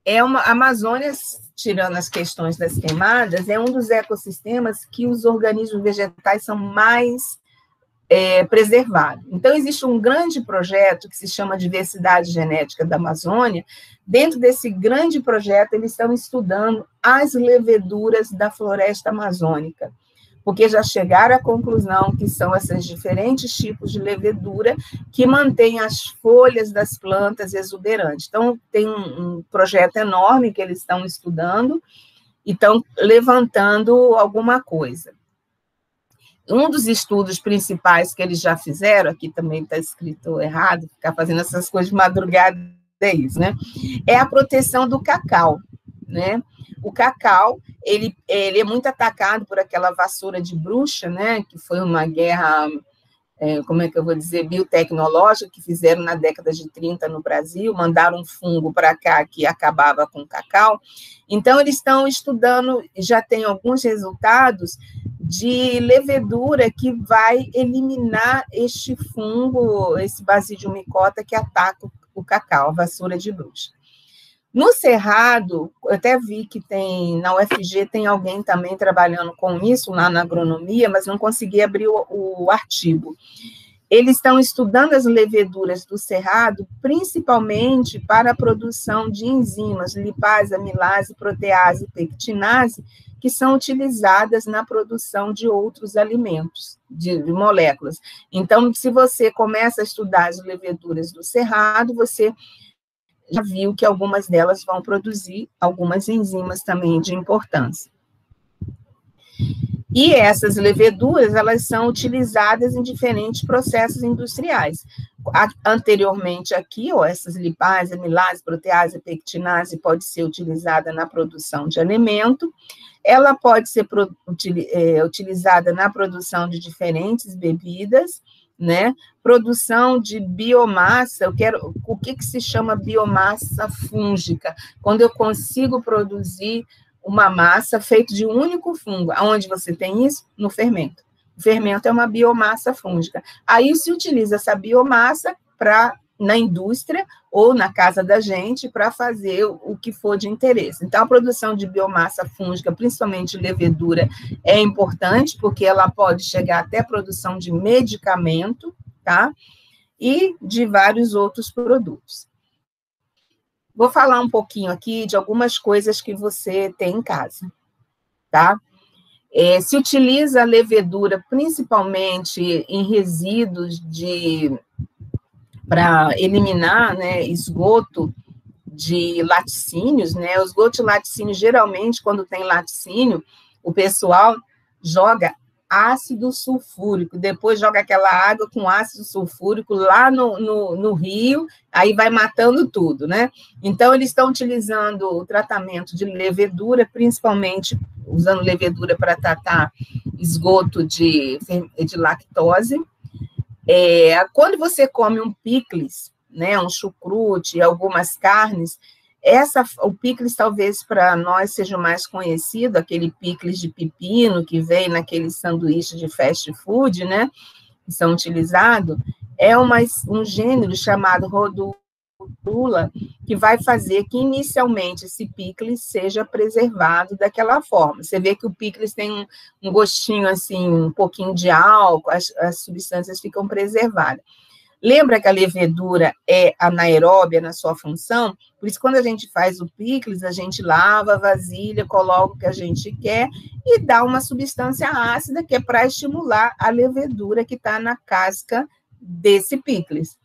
a Amazônia, tirando as questões das queimadas, é um dos ecossistemas que os organismos vegetais são mais preservados. Então, existe um grande projeto que se chama Diversidade Genética da Amazônia. Dentro desse grande projeto, eles estão estudando as leveduras da floresta amazônica, porque já chegaram à conclusão que são esses diferentes tipos de levedura que mantêm as folhas das plantas exuberantes. Então, tem um projeto enorme que eles estão estudando e estão levantando alguma coisa. Um dos estudos principais que eles já fizeram, aqui também está escrito errado, ficar fazendo essas coisas de madrugada é isso, né? É a proteção do cacau, né? O cacau, ele é muito atacado por aquela vassoura de bruxa, né? Que foi uma guerra, como é que eu vou dizer, biotecnológica, que fizeram na década de 30 no Brasil, mandaram um fungo para cá que acabava com o cacau. Então, eles estão estudando, já tem alguns resultados de levedura que vai eliminar este fungo, esse Basidium micota que ataca o cacau, a vassoura de bruxa. No Cerrado, eu até vi que na UFG tem alguém também trabalhando com isso, lá na agronomia, mas não consegui abrir o artigo. Eles estão estudando as leveduras do Cerrado, principalmente para a produção de enzimas, lipase, amilase, protease e pectinase, que são utilizadas na produção de outros alimentos, de moléculas. Então, se você começa a estudar as leveduras do Cerrado, você já viu que algumas delas vão produzir algumas enzimas também de importância. E essas leveduras, elas são utilizadas em diferentes processos industriais. Anteriormente aqui, essas lipase, amilase, protease, pectinase pode ser utilizada na produção de alimento, ela pode ser utilizada na produção de diferentes bebidas, né? Produção de biomassa, o que se chama biomassa fúngica? Quando eu consigo produzir uma massa feita de um único fungo. Aonde você tem isso? No fermento. O fermento é uma biomassa fúngica. Aí se utiliza essa biomassa na indústria ou na casa da gente para fazer o que for de interesse. Então, a produção de biomassa fúngica, principalmente levedura, é importante, porque ela pode chegar até a produção de medicamento, tá? E de vários outros produtos. Vou falar um pouquinho aqui de algumas coisas que você tem em casa, tá? Se utiliza a levedura principalmente em resíduos para eliminar, né, esgoto de laticínios, né? O esgoto de laticínio, geralmente, quando tem laticínio, o pessoal joga ácido sulfúrico, depois joga aquela água com ácido sulfúrico lá no rio, aí vai matando tudo, né? Então, eles estão utilizando o tratamento de levedura, principalmente usando levedura para tratar esgoto de lactose. Quando você come um picles, né, um chucrute, algumas carnes, o picles talvez para nós seja o mais conhecido, aquele picles de pepino que vem naqueles sanduíches de fast food, né, que são utilizados, é um gênero chamado Rhodophylla, que vai fazer que inicialmente esse picles seja preservado daquela forma. Você vê que o picles tem um gostinho assim, um pouquinho de álcool, as substâncias ficam preservadas. Lembra que a levedura é anaeróbia na sua função? Por isso, quando a gente faz o picles, a gente lava a vasilha, coloca o que a gente quer e dá uma substância ácida que é para estimular a levedura que está na casca desse picles.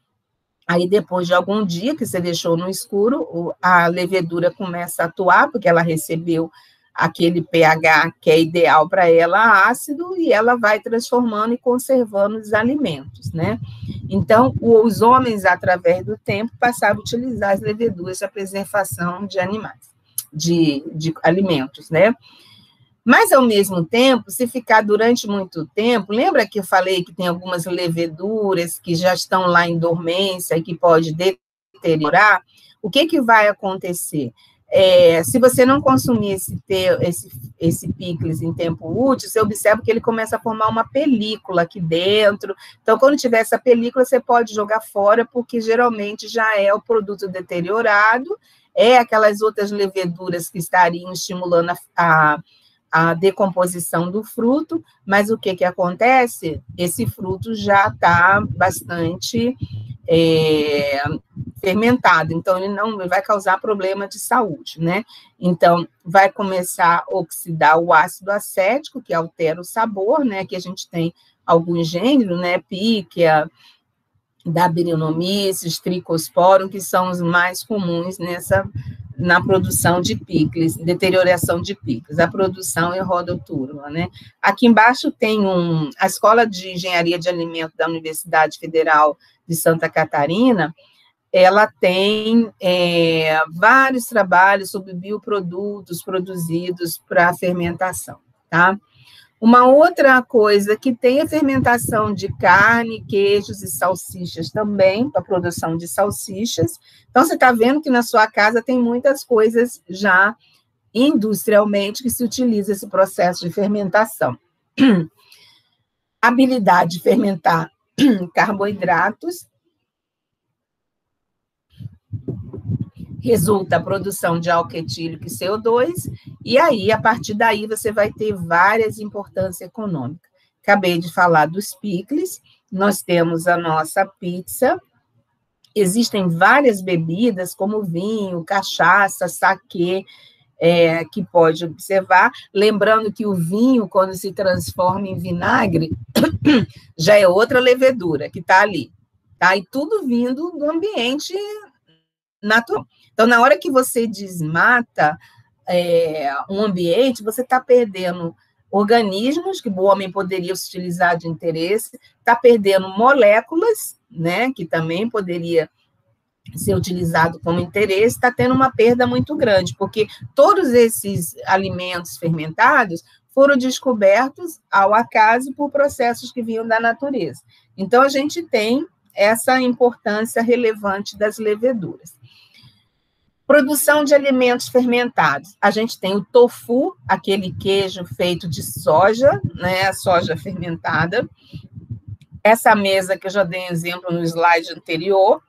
Aí, depois de algum dia que você deixou no escuro, a levedura começa a atuar, porque ela recebeu aquele pH que é ideal para ela, ácido, e ela vai transformando e conservando os alimentos, né? Então, os homens, através do tempo, passaram a utilizar as leveduras para preservação de animais, de alimentos, né? Mas, ao mesmo tempo, se ficar durante muito tempo, lembra que eu falei que tem algumas leveduras que já estão lá em dormência e que pode deteriorar? O que vai acontecer? se você não consumir esse picles em tempo útil, você observa que ele começa a formar uma película aqui dentro. Então, quando tiver essa película, você pode jogar fora, porque geralmente já é o produto deteriorado, aquelas outras leveduras que estariam estimulando a decomposição do fruto, mas o que acontece? Esse fruto já está bastante fermentado, então ele não vai causar problema de saúde, né? Então, vai começar a oxidar o ácido acético, que altera o sabor, né? Que a gente tem alguns gêneros, né? Píquea, da Brettanomyces, Trichosporum, que são os mais comuns na produção de picles, deterioração de picles, a produção em Rhodoturma, né? Aqui embaixo tem a Escola de Engenharia de Alimentos da Universidade Federal de Santa Catarina, ela tem vários trabalhos sobre bioprodutos produzidos para fermentação, tá? Uma outra coisa que tem a fermentação de carne, queijos e salsichas também, para a produção de salsichas. Então, você está vendo que na sua casa tem muitas coisas já industrialmente que se utiliza esse processo de fermentação. Habilidade de fermentar carboidratos resulta a produção de álcool etílico e CO2, e aí, a partir daí, você vai ter várias importâncias econômicas. Acabei de falar dos picles, nós temos a nossa pizza, existem várias bebidas, como vinho, cachaça, saquê, que pode observar, lembrando que o vinho, quando se transforma em vinagre, já é outra levedura que está ali, tá? E tudo vindo do ambiente natural. Então, na hora que você desmata um ambiente, você está perdendo organismos que o homem poderia utilizar de interesse, está perdendo moléculas, né, que também poderia ser utilizado como interesse, está tendo uma perda muito grande, porque todos esses alimentos fermentados foram descobertos ao acaso por processos que vinham da natureza. Então, a gente tem essa importância relevante das leveduras. Produção de alimentos fermentados. A gente tem o tofu, aquele queijo feito de soja, né, a soja fermentada. Essa mesa que eu já dei exemplo no slide anterior.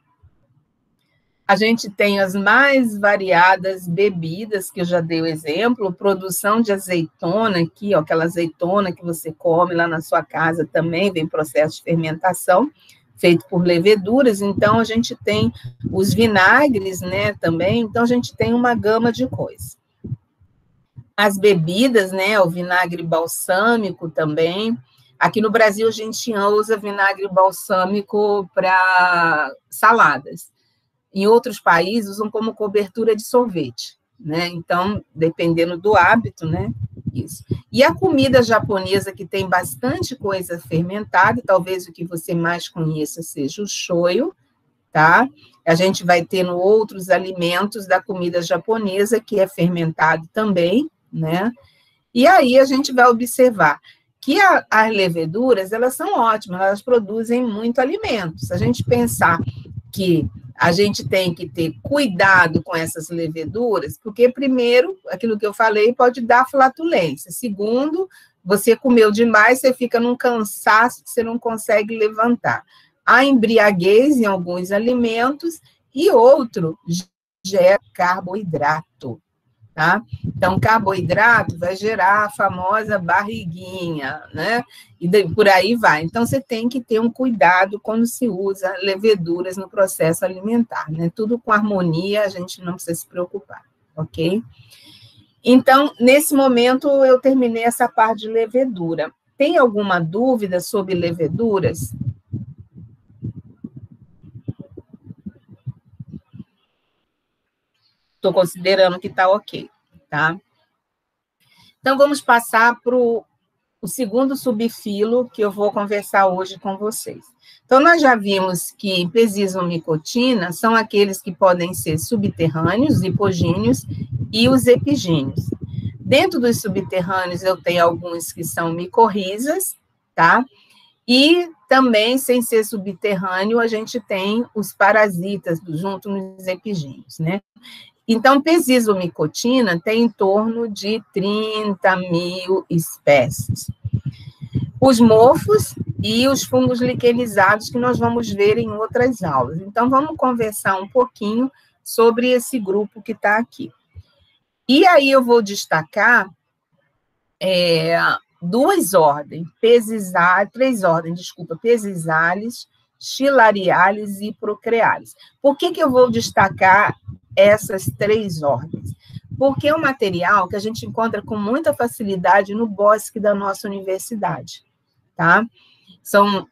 A gente tem as mais variadas bebidas, que eu já dei o exemplo, produção de azeitona aqui, ó, aquela azeitona que você come lá na sua casa também, vem processo de fermentação, feito por leveduras, então a gente tem os vinagres, né, também, então a gente tem uma gama de coisas. As bebidas, né, o vinagre balsâmico também. Aqui no Brasil a gente usa vinagre balsâmico para saladas. Em outros países usam como cobertura de sorvete, né? Então, dependendo do hábito, né? Isso. E a comida japonesa, que tem bastante coisa fermentada, talvez o que você mais conheça seja o shoyu, tá? A gente vai tendo outros alimentos da comida japonesa que é fermentado também, né? E aí a gente vai observar que as leveduras, elas são ótimas, elas produzem muito alimento. Se a gente pensar que a gente tem que ter cuidado com essas leveduras, porque, primeiro, aquilo que eu falei pode dar flatulência. Segundo, você comeu demais, você fica num cansaço que você não consegue levantar. A embriaguez em alguns alimentos e outro gera carboidrato, tá? Então, carboidrato vai gerar a famosa barriguinha, né? E por aí vai. Então, você tem que ter um cuidado quando se usa leveduras no processo alimentar, né? Tudo com harmonia, a gente não precisa se preocupar, ok? Então, nesse momento, eu terminei essa parte de levedura. Tem alguma dúvida sobre leveduras? Estou considerando que está ok, tá? Então, vamos passar para o segundo subfilo que eu vou conversar hoje com vocês. Então, nós já vimos que pezismomicotina são aqueles que podem ser subterrâneos, hipogêneos, e os epigêneos. Dentro dos subterrâneos, eu tenho alguns que são micorrizas, tá? E também, sem ser subterrâneo, a gente tem os parasitas junto nos epigênios, né? Então, pesizomicotina tem em torno de 30 mil espécies. Os mofos e os fungos liquenizados, que nós vamos ver em outras aulas. Então, vamos conversar um pouquinho sobre esse grupo que está aqui. E aí eu vou destacar três ordens, desculpa, Pesizales, Filariales e Procreales. Por que eu vou destacar essas três ordens? Porque é um material que a gente encontra com muita facilidade no bosque da nossa universidade, tá? São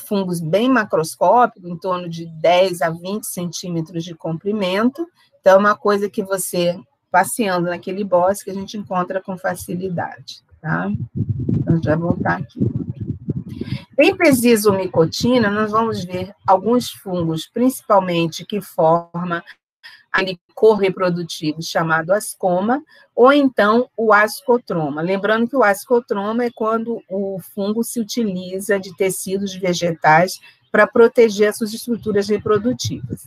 fungos bem macroscópicos, em torno de 10 a 20 centímetros de comprimento, então é uma coisa que você, passeando naquele bosque, a gente encontra com facilidade, tá? Então, a gente vai voltar aqui. Em pesizomicotina, nós vamos ver alguns fungos, principalmente que formam aquele correprodutivo chamado ascoma, ou então o ascotroma. Lembrando que o ascotroma é quando o fungo se utiliza de tecidos vegetais para proteger as suas estruturas reprodutivas.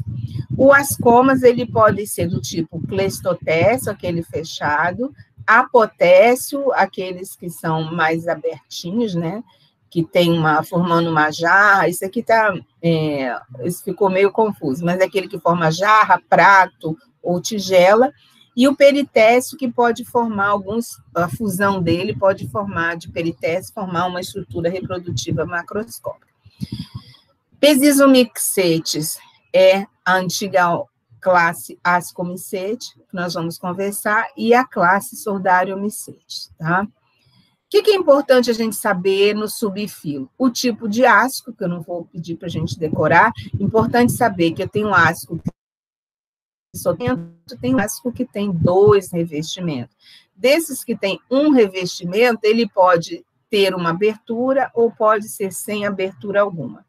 O ascomas, ele pode ser do tipo cleistotécio, aquele fechado, apotécio, aqueles que são mais abertinhos, né? Que tem formando uma jarra, isso aqui isso ficou meio confuso, mas é aquele que forma jarra, prato ou tigela, e o peritécio, que pode formar a fusão dele pode formar, de peritécio, formar uma estrutura reprodutiva macroscópica. Pesizomycetes é a antiga classe Ascomycete, que nós vamos conversar, e a classe Sordáriomycetes, tá? O que é importante a gente saber no subfilo? O tipo de asco, que eu não vou pedir para a gente decorar, importante saber que eu tenho asco que só tem asco que tem 2 revestimentos. Desses que tem um revestimento, ele pode ter uma abertura ou pode ser sem abertura alguma.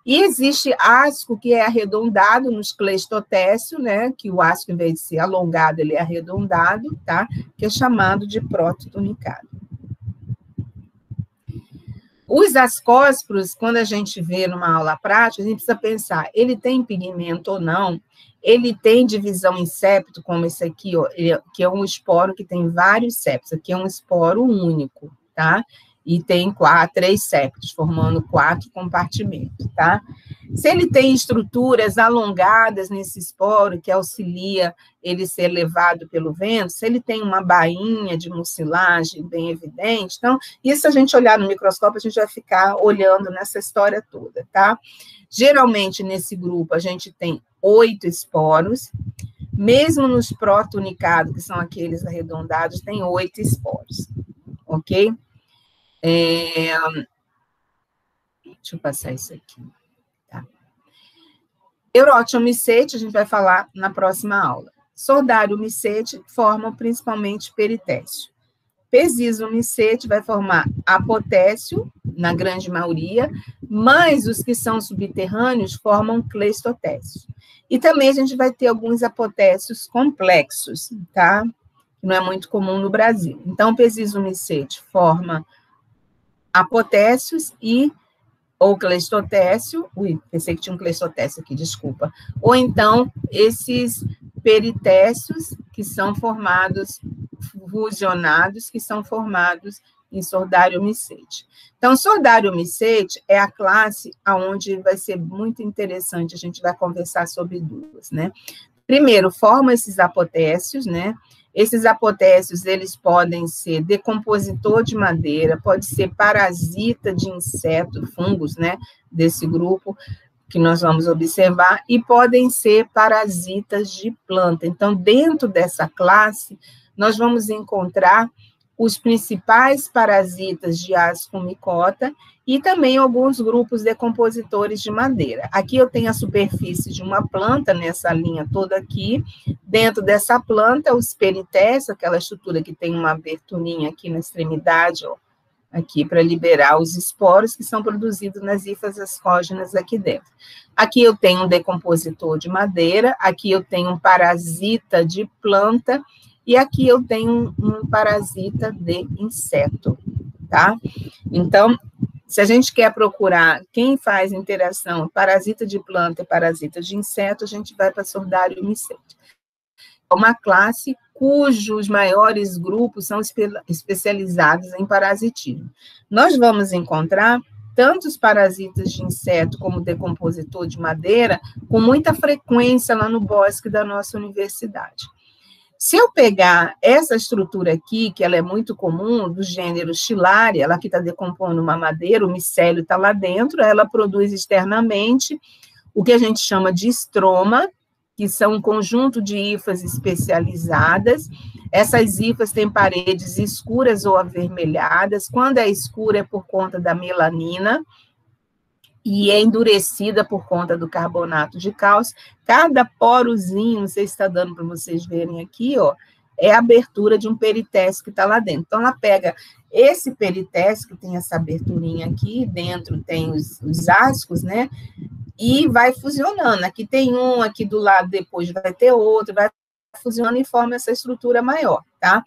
E existe asco que é arredondado nos cleistotécio, né? Que o asco, em vez de ser alongado, ele é arredondado, tá? Que é chamado de prototunicado. Os ascósporos, quando a gente vê numa aula prática, a gente precisa pensar, ele tem pigmento ou não? Ele tem divisão em septo, como esse aqui, ó, que é um esporo que tem vários septos. Aqui é um esporo único, tá? E tem 3 septos, formando 4 compartimentos, tá? Se ele tem estruturas alongadas nesse esporo, que auxilia ele ser levado pelo vento, se ele tem uma bainha de mucilagem bem evidente, então, isso a gente olhar no microscópio, a gente vai ficar olhando nessa história toda, tá? Geralmente, nesse grupo, a gente tem 8 esporos, mesmo nos protunicados, que são aqueles arredondados, tem 8 esporos, ok? Deixa eu passar isso aqui. Tá. Eurotiomycete, a gente vai falar na próxima aula. Sordáriomycete formam principalmente peritécio. Pesizomycete vai formar apotécio, na grande maioria, mas os que são subterrâneos formam cleistotécio. E também a gente vai ter alguns apotécios complexos, tá? Que não é muito comum no Brasil. Então, pesizomycete forma apotécios ou cleistotécio, pensei que tinha um cleistotécio aqui, desculpa, ou então esses peritécios que são formados, fusionados, que são formados em Sordáriomycete. Então, Sordáriomycete é a classe onde vai ser muito interessante, a gente vai conversar sobre duas, né? Primeiro, forma esses apotécios, né? Esses apotécios, eles podem ser decompositor de madeira, pode ser parasita de inseto, fungos, né, desse grupo que nós vamos observar, e podem ser parasitas de planta. Então, dentro dessa classe, nós vamos encontrar os principais parasitas de Ascomycota e também alguns grupos decompositores de madeira. Aqui eu tenho a superfície de uma planta, nessa linha toda aqui. Dentro dessa planta, os peritécios, aquela estrutura que tem uma aberturinha aqui na extremidade, ó, aqui para liberar os esporos que são produzidos nas hifas ascógenas aqui dentro. Aqui eu tenho um decompositor de madeira, aqui eu tenho um parasita de planta, e aqui eu tenho um parasita de inseto, tá? Então, Se a gente quer procurar quem faz interação parasita de planta e parasita de inseto, a gente vai para Sordario micete. É uma classe cujos maiores grupos são especializados em parasitismo. Nós vamos encontrar tanto os parasitas de inseto como decompositor de madeira com muita frequência lá no bosque da nossa universidade. Se eu pegar essa estrutura aqui, que ela é muito comum, do gênero Chilaria, ela que está decompondo uma madeira, o micélio está lá dentro, ela produz externamente o que a gente chama de estroma, que são um conjunto de hifas especializadas. Essas hifas têm paredes escuras ou avermelhadas. Quando é escura é por conta da melanina, e é endurecida por conta do carbonato de cálcio. Cada porozinho, não sei se está dando para vocês verem aqui, ó, é a abertura de um peritécio que está lá dentro. Então, ela pega esse peritécio, que tem essa aberturinha aqui, dentro tem os ascos, né, e vai fusionando. Aqui tem um, aqui do lado depois vai ter outro, vai fusionando e forma essa estrutura maior, tá?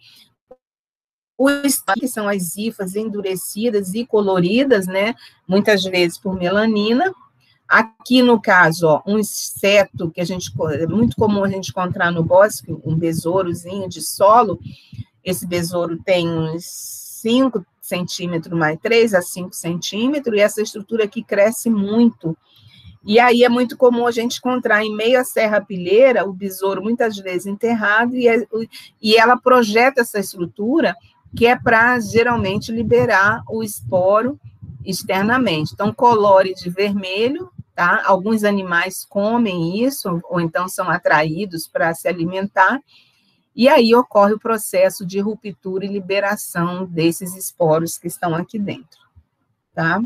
Os que são as hifas endurecidas e coloridas, né, muitas vezes por melanina. Aqui, no caso, ó, um inseto que é muito comum a gente encontrar no bosque, um besourozinho de solo. Esse besouro tem uns 5 centímetros mais 3 a 5 centímetros, e essa estrutura aqui cresce muito. E aí é muito comum a gente encontrar em meio à serrapilheira o besouro muitas vezes enterrado, e ela projeta essa estrutura que é para, geralmente, liberar o esporo externamente. Então, colore de vermelho, tá? Alguns animais comem isso, ou então são atraídos para se alimentar, e aí ocorre o processo de ruptura e liberação desses esporos que estão aqui dentro, tá?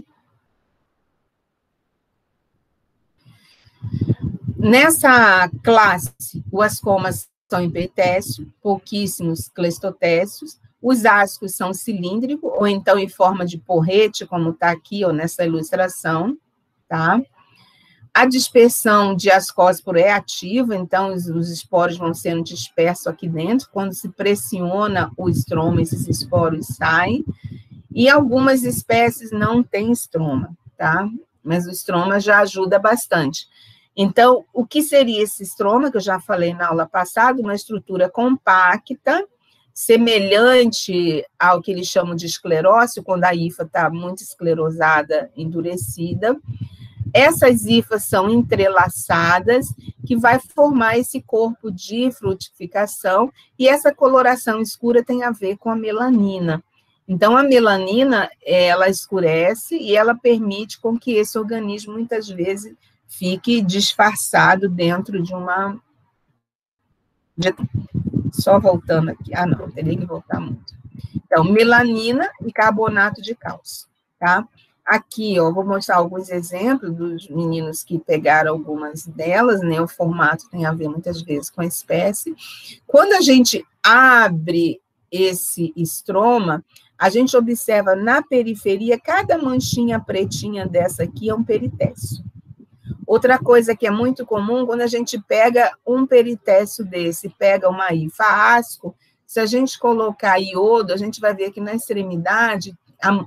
Nessa classe, o ascomas são em peritécio, pouquíssimos cleistotécios. Os ascos são cilíndricos, ou então em forma de porrete, como está aqui, ó, nessa ilustração, tá? A dispersão de ascósporo é ativa, então os esporos vão sendo dispersos aqui dentro. Quando se pressiona o estroma, esses esporos saem. E algumas espécies não têm estroma, tá? Mas o estroma já ajuda bastante. Então, o que seria esse estroma, que eu já falei na aula passada, uma estrutura compacta, semelhante ao que eles chamam de esclerócio, quando a hifa está muito esclerosada, endurecida. Essas hifas são entrelaçadas, que vai formar esse corpo de frutificação, e essa coloração escura tem a ver com a melanina. Então, a melanina, ela escurece e ela permite com que esse organismo, muitas vezes, fique disfarçado dentro de uma... Só voltando aqui. Ah, não, teria que voltar muito. Então, melanina e carbonato de cálcio, tá? Aqui, ó, vou mostrar alguns exemplos dos meninos que pegaram algumas delas, né? O formato tem a ver, muitas vezes, com a espécie. Quando a gente abre esse estroma, a gente observa na periferia, cada manchinha pretinha dessa aqui é um peritécio. Outra coisa que é muito comum, quando a gente pega um peritécio desse, pega uma hifa asco, se a gente colocar iodo, a gente vai ver que na extremidade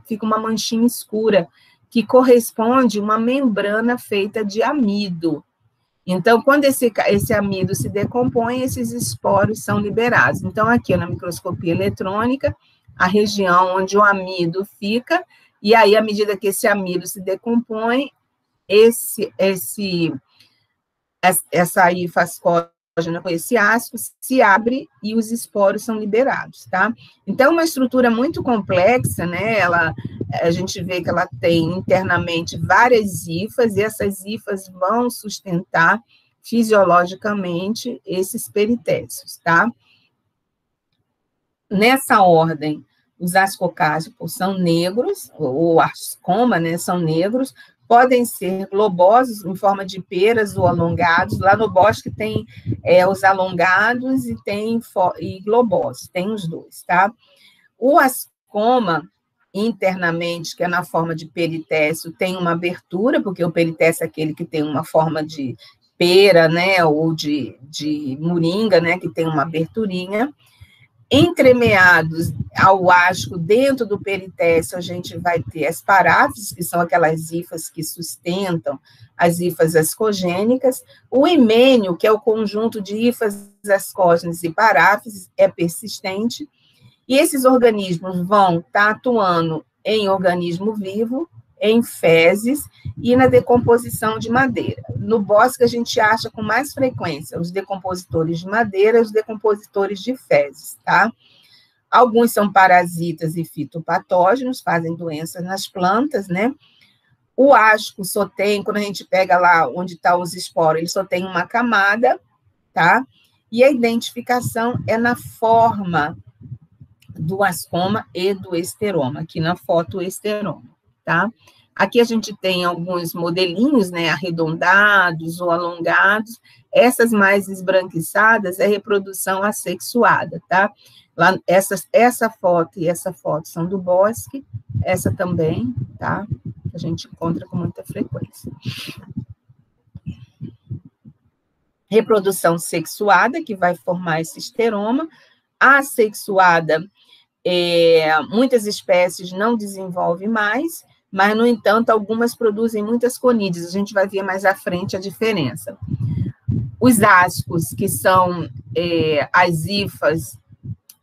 fica uma manchinha escura, que corresponde a uma membrana feita de amido. Então, quando esse amido se decompõe, esses esporos são liberados. Então, aqui na microscopia eletrônica, a região onde o amido fica, e aí, à medida que esse amido se decompõe, essa hifa ascógena com esse ácido se abre e os esporos são liberados, tá? Então, é uma estrutura muito complexa, né? A gente vê que ela tem internamente várias hifas, e essas hifas vão sustentar fisiologicamente esses peritécios, tá? Nessa ordem, os ascocáspores são negros, ou ascoma, né, são negros, podem ser globosos, em forma de peras ou alongados. Lá no bosque tem os alongados e globosos, tem os dois, tá? O ascoma, internamente, que é na forma de peritécio, tem uma abertura, porque o peritécio é aquele que tem uma forma de pera, né, ou de moringa, né, que tem uma aberturinha. Entremeados ao asco, dentro do peritécio, a gente vai ter as paráfises, que são aquelas hifas que sustentam as hifas ascogênicas. O himênio, que é o conjunto de hifas ascógenas e paráfises, é persistente. E esses organismos vão estar atuando em organismo vivo, em fezes e na decomposição de madeira. No bosque, a gente acha com mais frequência os decompositores de madeira, os decompositores de fezes, tá? Alguns são parasitas e fitopatógenos, fazem doenças nas plantas, né? O asco só tem, quando a gente pega lá onde estão os esporos, ele só tem uma camada, tá? E a identificação é na forma do ascoma e do esteroma, aqui na foto o esteroma, tá? Aqui a gente tem alguns modelinhos, né, arredondados ou alongados. Essas mais esbranquiçadas é reprodução assexuada, tá? Lá, essa foto e essa foto são do bosque, essa também, tá? A gente encontra com muita frequência. Reprodução sexuada, que vai formar esse esteroma. Assexuada, muitas espécies não desenvolvem mais, mas, no entanto, algumas produzem muitas conídeas. A gente vai ver mais à frente a diferença. Os ascos, que são as hifas,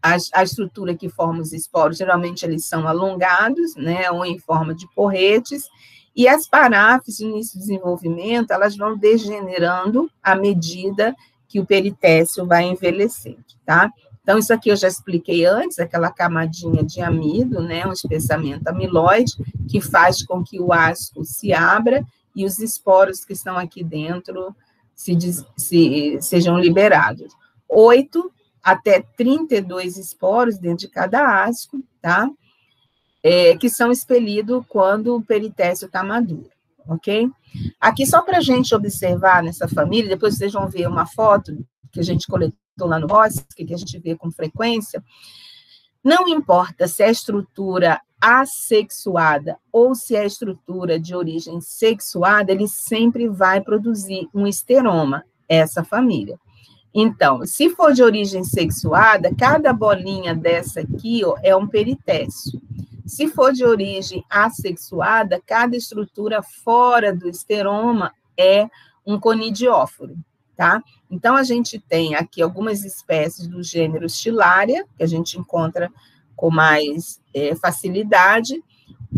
a estrutura que forma os esporos, geralmente eles são alongados, né, ou em forma de porretes, e as paráfises, no início do desenvolvimento, elas vão degenerando à medida que o peritécio vai envelhecendo, tá? Então, isso aqui eu já expliquei antes, aquela camadinha de amido, né, um espessamento amiloide, que faz com que o asco se abra e os esporos que estão aqui dentro sejam liberados. 8 até 32 esporos dentro de cada asco, tá? Que são expelidos quando o peritécio está maduro, ok? Aqui, só para a gente observar nessa família, depois vocês vão ver uma foto que a gente coletou lá no bosque, que a gente vê com frequência. Não importa se é a estrutura assexuada ou se é a estrutura de origem sexuada, ele sempre vai produzir um esteroma, essa família. Então, se for de origem sexuada, cada bolinha dessa aqui, ó, é um peritécio. Se for de origem assexuada, cada estrutura fora do esteroma é um conidióforo, tá? Então, a gente tem aqui algumas espécies do gênero Stillaria, que a gente encontra com mais facilidade.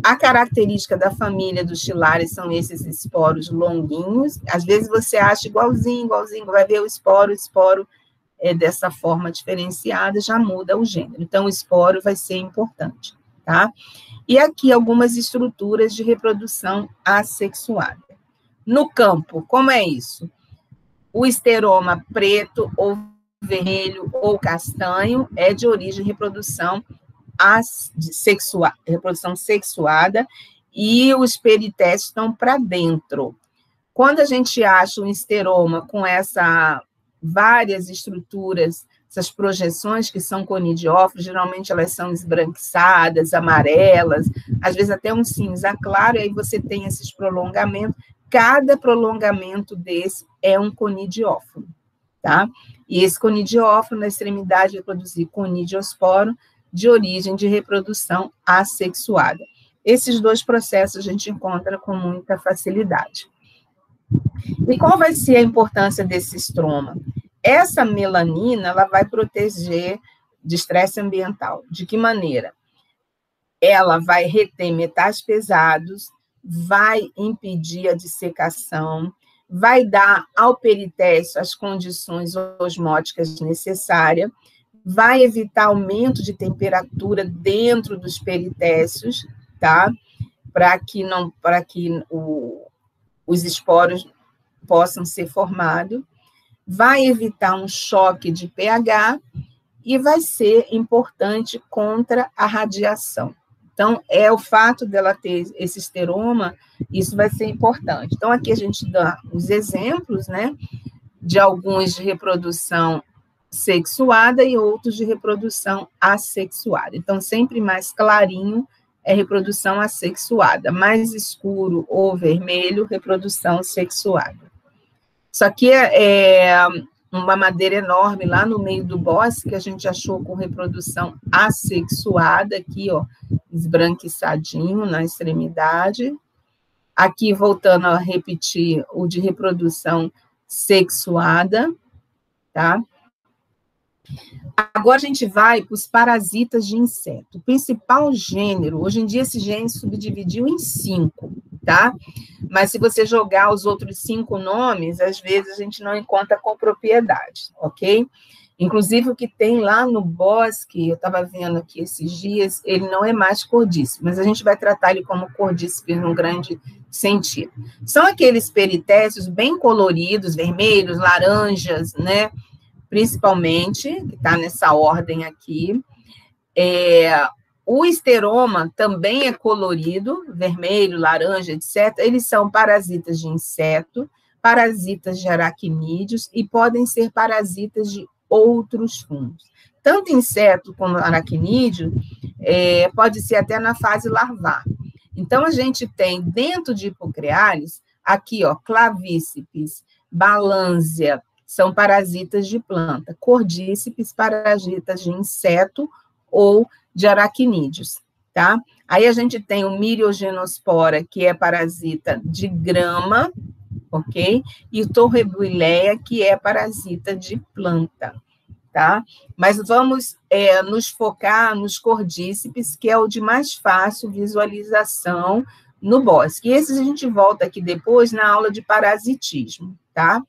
A característica da família dos Stillaria são esses esporos longuinhos. Às vezes você acha igualzinho, vai ver o esporo dessa forma diferenciada, já muda o gênero. Então, o esporo vai ser importante, tá? E aqui algumas estruturas de reprodução assexuada. No campo, como é isso? O esteroma preto ou vermelho ou castanho é de origem reprodução sexuada, e os peritécios estão para dentro. Quando a gente acha um esteroma com várias estruturas, essas projeções que são conidióforos, geralmente elas são esbranquiçadas, amarelas, às vezes até um cinza claro, e aí você tem esses prolongamentos. Cada prolongamento desse é um conidióforo, tá? E esse conidióforo, na extremidade, vai produzir conidiosporo, de origem de reprodução assexuada. Esses dois processos a gente encontra com muita facilidade. E qual vai ser a importância desse estroma? Essa melanina, ela vai proteger de estresse ambiental. De que maneira? Ela vai reter metais pesados, vai impedir a dissecação, vai dar ao peritécio as condições osmóticas necessárias, vai evitar aumento de temperatura dentro dos peritécios, tá? Para que os esporos possam ser formados, vai evitar um choque de pH e vai ser importante contra a radiação. Então, o fato dela ter esse esteroma, isso vai ser importante. Então, aqui a gente dá os exemplos, né, de alguns de reprodução sexuada e outros de reprodução assexuada. Então, sempre mais clarinho é reprodução assexuada, mais escuro ou vermelho, reprodução sexuada. Isso aqui uma madeira enorme lá no meio do bosque, que a gente achou com reprodução assexuada, aqui, ó, esbranquiçadinho na extremidade. Aqui, voltando a repetir, o de reprodução sexuada, tá? Agora a gente vai para os parasitas de inseto. O principal gênero, hoje em dia esse gênero subdividiu em 5, tá? Mas se você jogar os outros 5 nomes, às vezes a gente não encontra com propriedade, ok? Inclusive o que tem lá no bosque, eu estava vendo aqui esses dias, ele não é mais cordícipe, mas a gente vai tratar ele como cordícipe num grande sentido. São aqueles peritécios bem coloridos, vermelhos, laranjas, né? Principalmente, que está nessa ordem aqui. O esteroma também é colorido, vermelho, laranja, etc. Eles são parasitas de inseto, parasitas de aracnídeos e podem ser parasitas de outros fungos. Tanto inseto como aracnídeo, pode ser até na fase larvar. Então, a gente tem, dentro de Hippocrealis, aqui, ó, clavíceps, balânzia, são parasitas de planta, cordíceps, parasitas de inseto ou de aracnídeos, tá? Aí a gente tem o Myriogenospora, que é parasita de grama, ok? E o Torrebuileia, que é parasita de planta, tá? Mas vamos nos focar nos cordíceps, que é o de mais fácil visualização no bosque. E esses a gente volta aqui depois na aula de parasitismo, tá?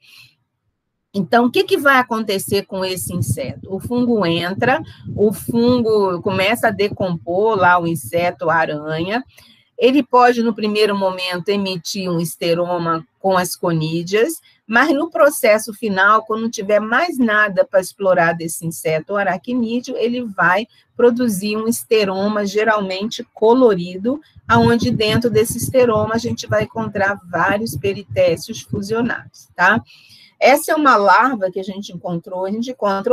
Então, o que vai acontecer com esse inseto? O fungo entra, o fungo começa a decompor lá o inseto, a aranha. Ele pode, no primeiro momento, emitir um esteroma com as conídeas, mas no processo final, quando não tiver mais nada para explorar desse inseto aracnídeo, ele vai produzir um esteroma geralmente colorido, onde dentro desse esteroma a gente vai encontrar vários peritécios fusionados, tá? Essa é uma larva que a gente encontrou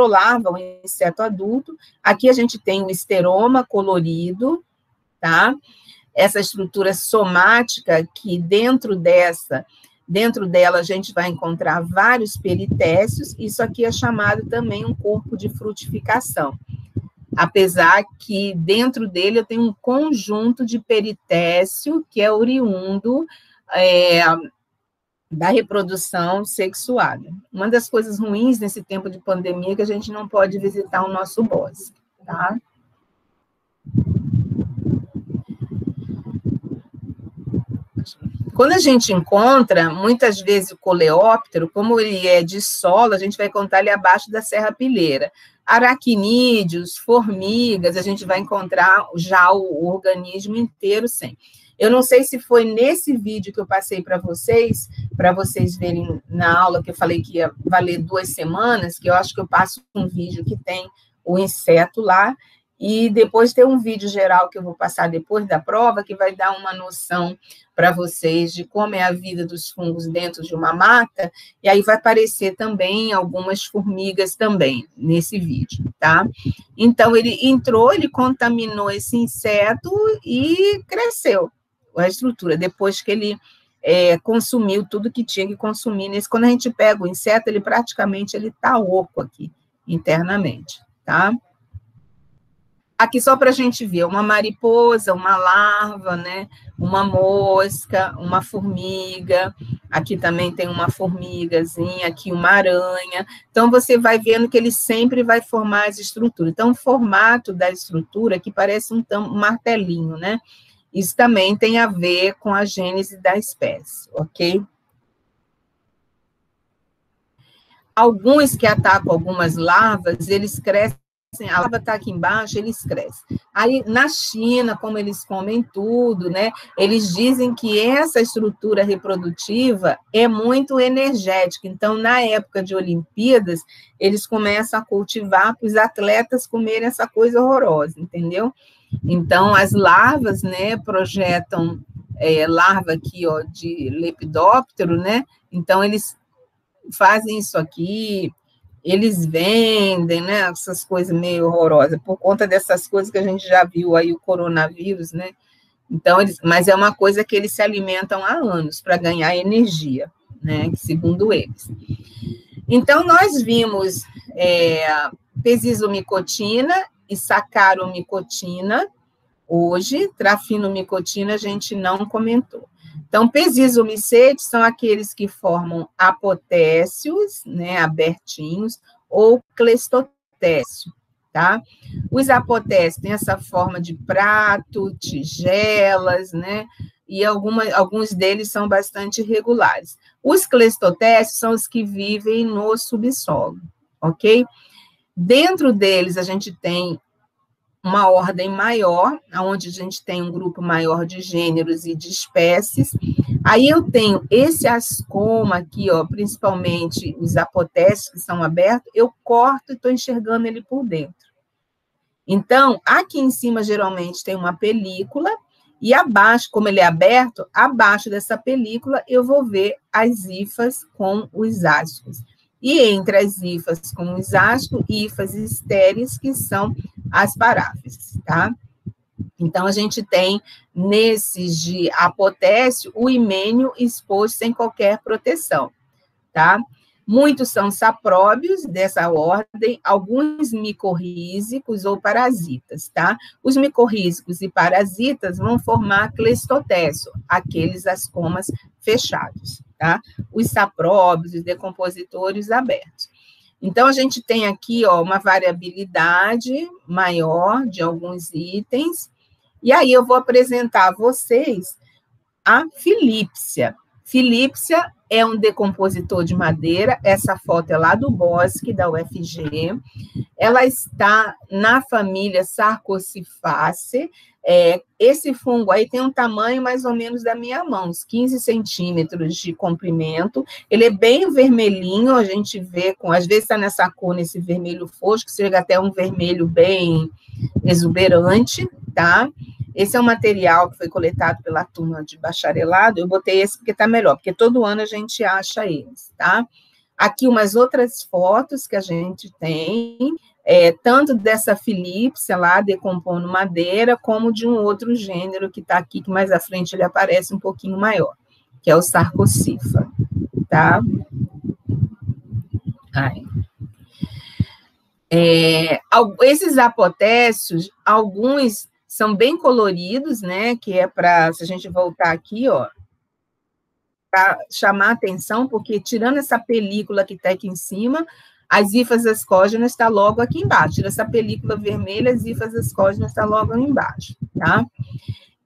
larva, um inseto adulto. Aqui a gente tem o esteroma colorido, tá? Essa estrutura somática que dentro dela a gente vai encontrar vários peritécios. Isso aqui é chamado também um corpo de frutificação. Apesar que dentro dele eu tenho um conjunto de peritécio que é oriundo da reprodução sexuada. Uma das coisas ruins nesse tempo de pandemia é que a gente não pode visitar o nosso bosque, tá? Quando a gente encontra, muitas vezes o coleóptero, como ele é de solo, a gente vai encontrar ele abaixo da serrapilheira. Aracnídeos, formigas, a gente vai encontrar já o organismo inteiro sem. Eu não sei se foi nesse vídeo que eu passei para vocês verem na aula que eu falei que ia valer 2 semanas, que eu acho que eu passo um vídeo que tem o inseto lá, e depois tem um vídeo geral que eu vou passar depois da prova, que vai dar uma noção para vocês de como é a vida dos fungos dentro de uma mata, e aí vai aparecer também algumas formigas também nesse vídeo, tá? Então, ele entrou, ele contaminou esse inseto e cresceu a estrutura, depois que ele consumiu tudo que tinha que consumir. Quando a gente pega o inseto, ele praticamente está oco aqui, internamente, tá? Aqui só para a gente ver, uma mariposa, uma larva, né? Uma mosca, uma formiga, aqui também tem uma formigazinha, aqui uma aranha. Então, você vai vendo que ele sempre vai formar as estruturas. Então, o formato da estrutura aqui parece um martelinho, né? Isso também tem a ver com a gênese da espécie, ok? Alguns que atacam algumas larvas, eles crescem, a larva está aqui embaixo, eles crescem. Aí, na China, como eles comem tudo, né? Eles dizem que essa estrutura reprodutiva é muito energética. Então, na época de Olimpíadas, eles começam a cultivar para os atletas comerem essa coisa horrorosa, entendeu? Então, as larvas, né, projetam larva aqui, ó, de lepidóptero, né? Então, eles fazem isso aqui, eles vendem, né, essas coisas meio horrorosas, por conta dessas coisas que a gente já viu aí, o coronavírus, né? Então, mas é uma coisa que eles se alimentam há anos para ganhar energia, né, segundo eles. Então, nós vimos pesisomicotina e sacaromicotina. Hoje, trafinomicotina a gente não comentou. Então, pesisomicetes são aqueles que formam apotécios, né, abertinhos, ou clestotécio, tá? Os apotécios têm essa forma de prato, tigelas, né? E alguns deles são bastante irregulares. Os clestotécios são os que vivem no subsolo, ok? Dentro deles, a gente tem uma ordem maior, onde a gente tem um grupo maior de gêneros e de espécies. Aí eu tenho esse ascoma aqui, ó, principalmente os apotécios que são abertos, eu corto e estou enxergando ele por dentro. Então, aqui em cima, geralmente, tem uma película, e abaixo, como ele é aberto, abaixo dessa película, eu vou ver as hifas com os ascos. E entre as hifas com os ascos, hifas estéreis, que são as paráfises, tá? Então, a gente tem, nesses de apotécio, o himênio exposto sem qualquer proteção, tá? Muitos são sapróbios dessa ordem, alguns micorrízicos ou parasitas, tá? Os micorrízicos e parasitas vão formar clestotécio, aqueles ascomas fechados, tá? Os sapróbios, os decompositores abertos. Então, a gente tem aqui, ó, uma variabilidade maior de alguns itens, e aí eu vou apresentar a vocês a Philipsia. Philipsia é um decompositor de madeira, essa foto é lá do Bosque, da UFG, ela está na família Sarcosifaceae. Esse fungo aí tem um tamanho mais ou menos da minha mão, uns 15 centímetros de comprimento, ele é bem vermelhinho, a gente vê, às vezes está nessa cor, nesse vermelho fosco, chega até um vermelho bem exuberante, tá? Esse é um material que foi coletado pela turma de bacharelado, eu botei esse porque está melhor, porque todo ano a gente acha eles, tá? Aqui umas outras fotos que a gente tem, tanto dessa Philipsia lá, decompondo madeira, como de um outro gênero que está aqui, que mais à frente ele aparece um pouquinho maior, que é o Sarcosifa, tá? Esses apotécios, alguns são bem coloridos, né, que é para, se a gente voltar aqui, ó, para chamar a atenção, porque tirando essa película que está aqui em cima, as hifas ascógenas está logo aqui embaixo. Tira essa película vermelha, as hifas ascógenas está logo embaixo, tá?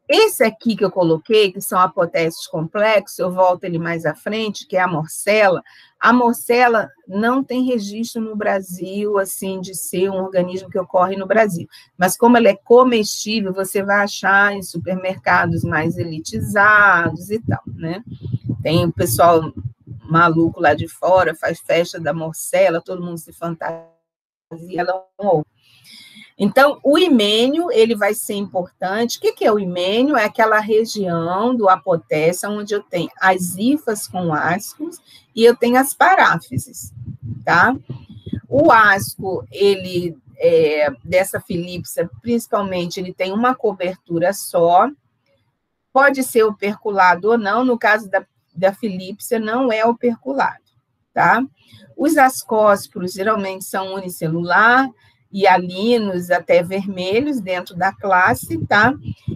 Esse aqui que eu coloquei, que são apotécios complexos, eu volto ele mais à frente, que é a morcela. A morcela não tem registro no Brasil, assim, de ser um organismo que ocorre no Brasil. Mas como ela é comestível, você vai achar em supermercados mais elitizados e tal, né? Tem o pessoal maluco lá de fora, faz festa da morcela, todo mundo se fantasia, ela é um ovo. Então, o himênio, ele vai ser importante. O que é o himênio? É aquela região do apotécio onde eu tenho as hifas com ascos e eu tenho as paráfises, tá? O asco, ele, dessa Philipsia, principalmente, ele tem uma cobertura só, pode ser operculado ou não, no caso da Philipsia, não é operculado, tá? Os ascósporos, geralmente, são unicelular, hialinos até vermelhos dentro da classe, tá?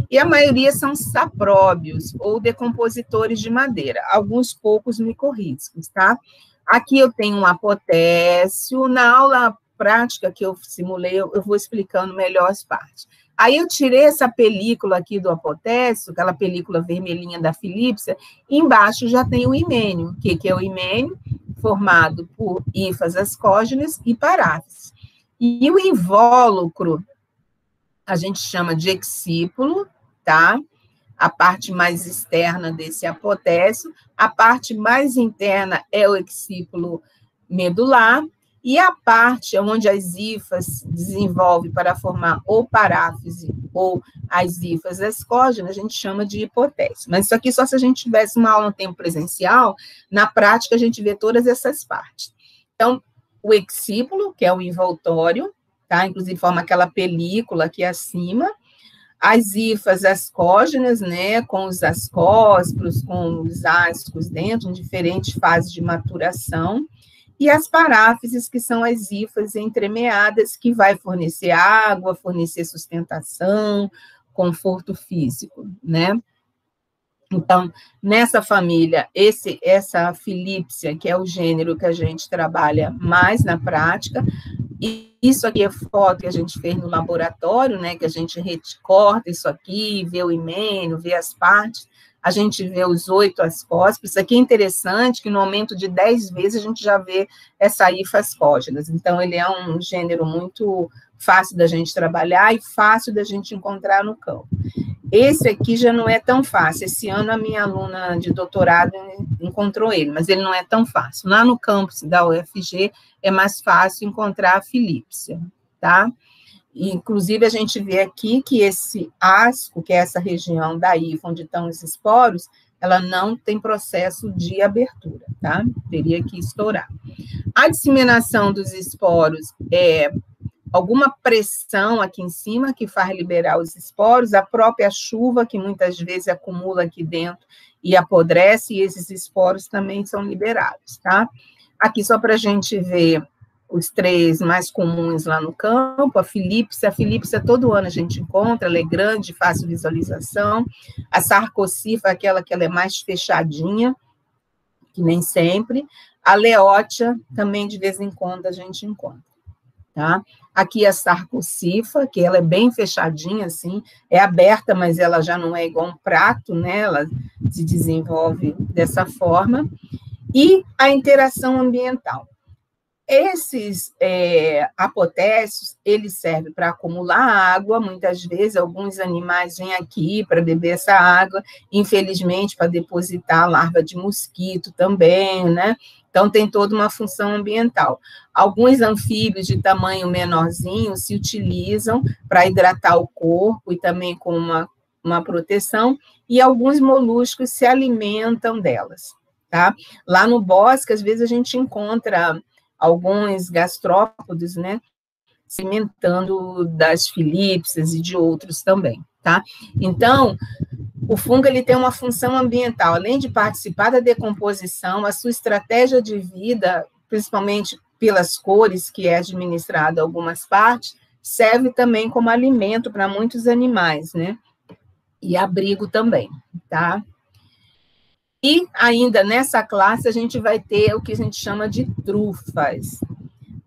E a maioria são sapróbios, ou decompositores de madeira, alguns poucos micorrízicos, tá? Aqui eu tenho um apotécio, na aula prática que eu simulei, eu vou explicando melhor as partes. Aí eu tirei essa película aqui do apotécio, aquela película vermelhinha da Philipsia, e embaixo já tem o himênio. O que é o himênio? Formado por hifas ascógenas e paráfises. E o invólucro, a gente chama de excípulo, tá? A parte mais externa desse apotécio, a parte mais interna é o excípulo medular, e a parte onde as hifas desenvolvem para formar ou paráfise ou as hifas ascógenas, a gente chama de hipotécio. Mas isso aqui só se a gente tivesse uma aula no tempo presencial, na prática a gente vê todas essas partes. Então, o excípulo, que é o envoltório, tá? Inclusive forma aquela película aqui acima, as hifas ascógenas, né, com os ascósporos, com os ascos dentro, em diferentes fases de maturação, e as paráfises, que são as hifas entremeadas, que vai fornecer água, fornecer sustentação, conforto físico, né? Então, nessa família, essa Philipsia, que é o gênero que a gente trabalha mais na prática, e isso aqui é foto que a gente fez no laboratório, né, que a gente recorta isso aqui, vê o himeno, vê as partes, a gente vê os 8 ascóspores. Isso aqui é interessante, que no aumento de 10 vezes a gente já vê essa hifa ascógenas. Então, ele é um gênero muito fácil da gente trabalhar e fácil da gente encontrar no campo. Esse aqui já não é tão fácil. Esse ano a minha aluna de doutorado encontrou ele, mas ele não é tão fácil. Lá no campus da UFG é mais fácil encontrar a Philipsia, tá? E, inclusive, a gente vê aqui que esse asco, que é essa região da hifa onde estão os esporos, ela não tem processo de abertura, tá? Teria que estourar. A disseminação dos esporos é alguma pressão aqui em cima que faz liberar os esporos, a própria chuva que muitas vezes acumula aqui dentro e apodrece, e esses esporos também são liberados, tá? Aqui só para a gente ver os 3 mais comuns lá no campo, a Philipsia todo ano a gente encontra, ela é grande, fácil visualização, a Sarcosifa, aquela que ela é mais fechadinha, que nem sempre, a Leotia também de vez em quando a gente encontra. Tá? Aqui a Sarcosifa, que ela é bem fechadinha, assim, é aberta, mas ela já não é igual um prato, né? Ela se desenvolve dessa forma. E a interação ambiental. Esses apotécios, eles servem para acumular água, muitas vezes alguns animais vêm aqui para beber essa água, infelizmente para depositar larva de mosquito também, né? Então, tem toda uma função ambiental. Alguns anfíbios de tamanho menorzinho se utilizam para hidratar o corpo e também com uma proteção, e alguns moluscos se alimentam delas, tá? Lá no bosque, às vezes, a gente encontra alguns gastrópodes, né, se alimentando das Philipsias e de outros também, tá? Então, o fungo ele tem uma função ambiental, além de participar da decomposição, a sua estratégia de vida, principalmente pelas cores que é administrada em algumas partes, serve também como alimento para muitos animais, né? E abrigo também, tá? E ainda nessa classe a gente vai ter o que a gente chama de trufas.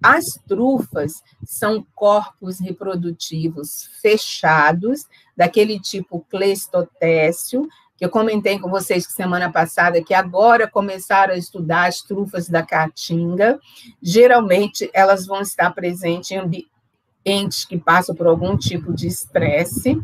As trufas são corpos reprodutivos fechados, daquele tipo cleistotécio, que eu comentei com vocês semana passada, que agora começaram a estudar as trufas da caatinga. Geralmente, elas vão estar presentes em ambientes que passam por algum tipo de estresse,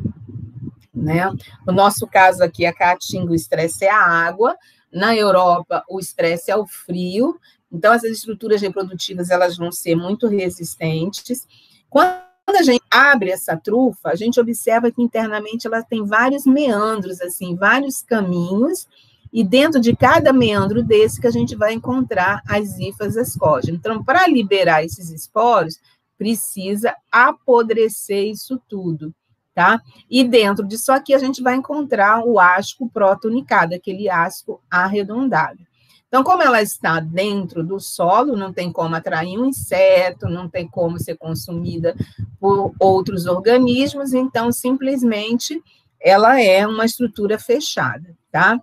né? No nosso caso aqui, a caatinga, o estresse é a água. Na Europa, o estresse é o frio. Então, essas estruturas reprodutivas, elas vão ser muito resistentes. Quando a gente abre essa trufa, a gente observa que internamente ela tem vários meandros, assim, vários caminhos, e dentro de cada meandro desse que a gente vai encontrar as hifas ascógenas. Então, para liberar esses esporos, precisa apodrecer isso tudo, tá? E dentro disso aqui a gente vai encontrar o asco protonicado, aquele asco arredondado. Então, como ela está dentro do solo, não tem como atrair um inseto, não tem como ser consumida por outros organismos, então, simplesmente, ela é uma estrutura fechada, tá?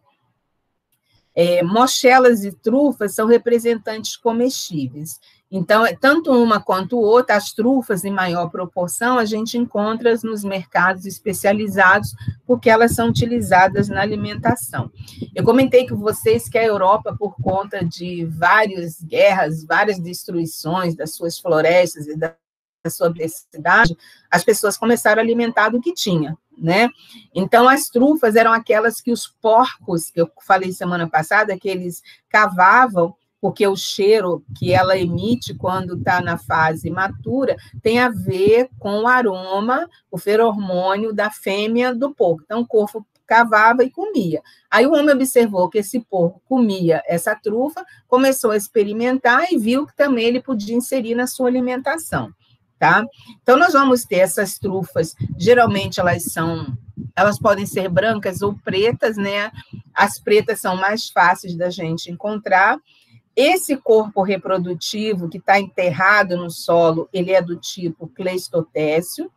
Mochelas e trufas são representantes comestíveis. Então, tanto uma quanto outra, as trufas, em maior proporção, a gente encontra nos mercados especializados, porque elas são utilizadas na alimentação. Eu comentei com vocês que a Europa, por conta de várias guerras, várias destruições das suas florestas e da sua biodiversidade, as pessoas começaram a alimentar do que tinha, né? Então, as trufas eram aquelas que os porcos, que eu falei semana passada, que eles cavavam, porque o cheiro que ela emite quando está na fase matura tem a ver com o aroma, o feromônio da fêmea do porco. Então, o corpo cavava e comia. Aí o homem observou que esse porco comia essa trufa, começou a experimentar e viu que também ele podia inserir na sua alimentação, tá? Então, nós vamos ter essas trufas, geralmente elas podem ser brancas ou pretas, né? As pretas são mais fáceis da gente encontrar. Esse corpo reprodutivo que está enterrado no solo, ele é do tipo cleistotécio,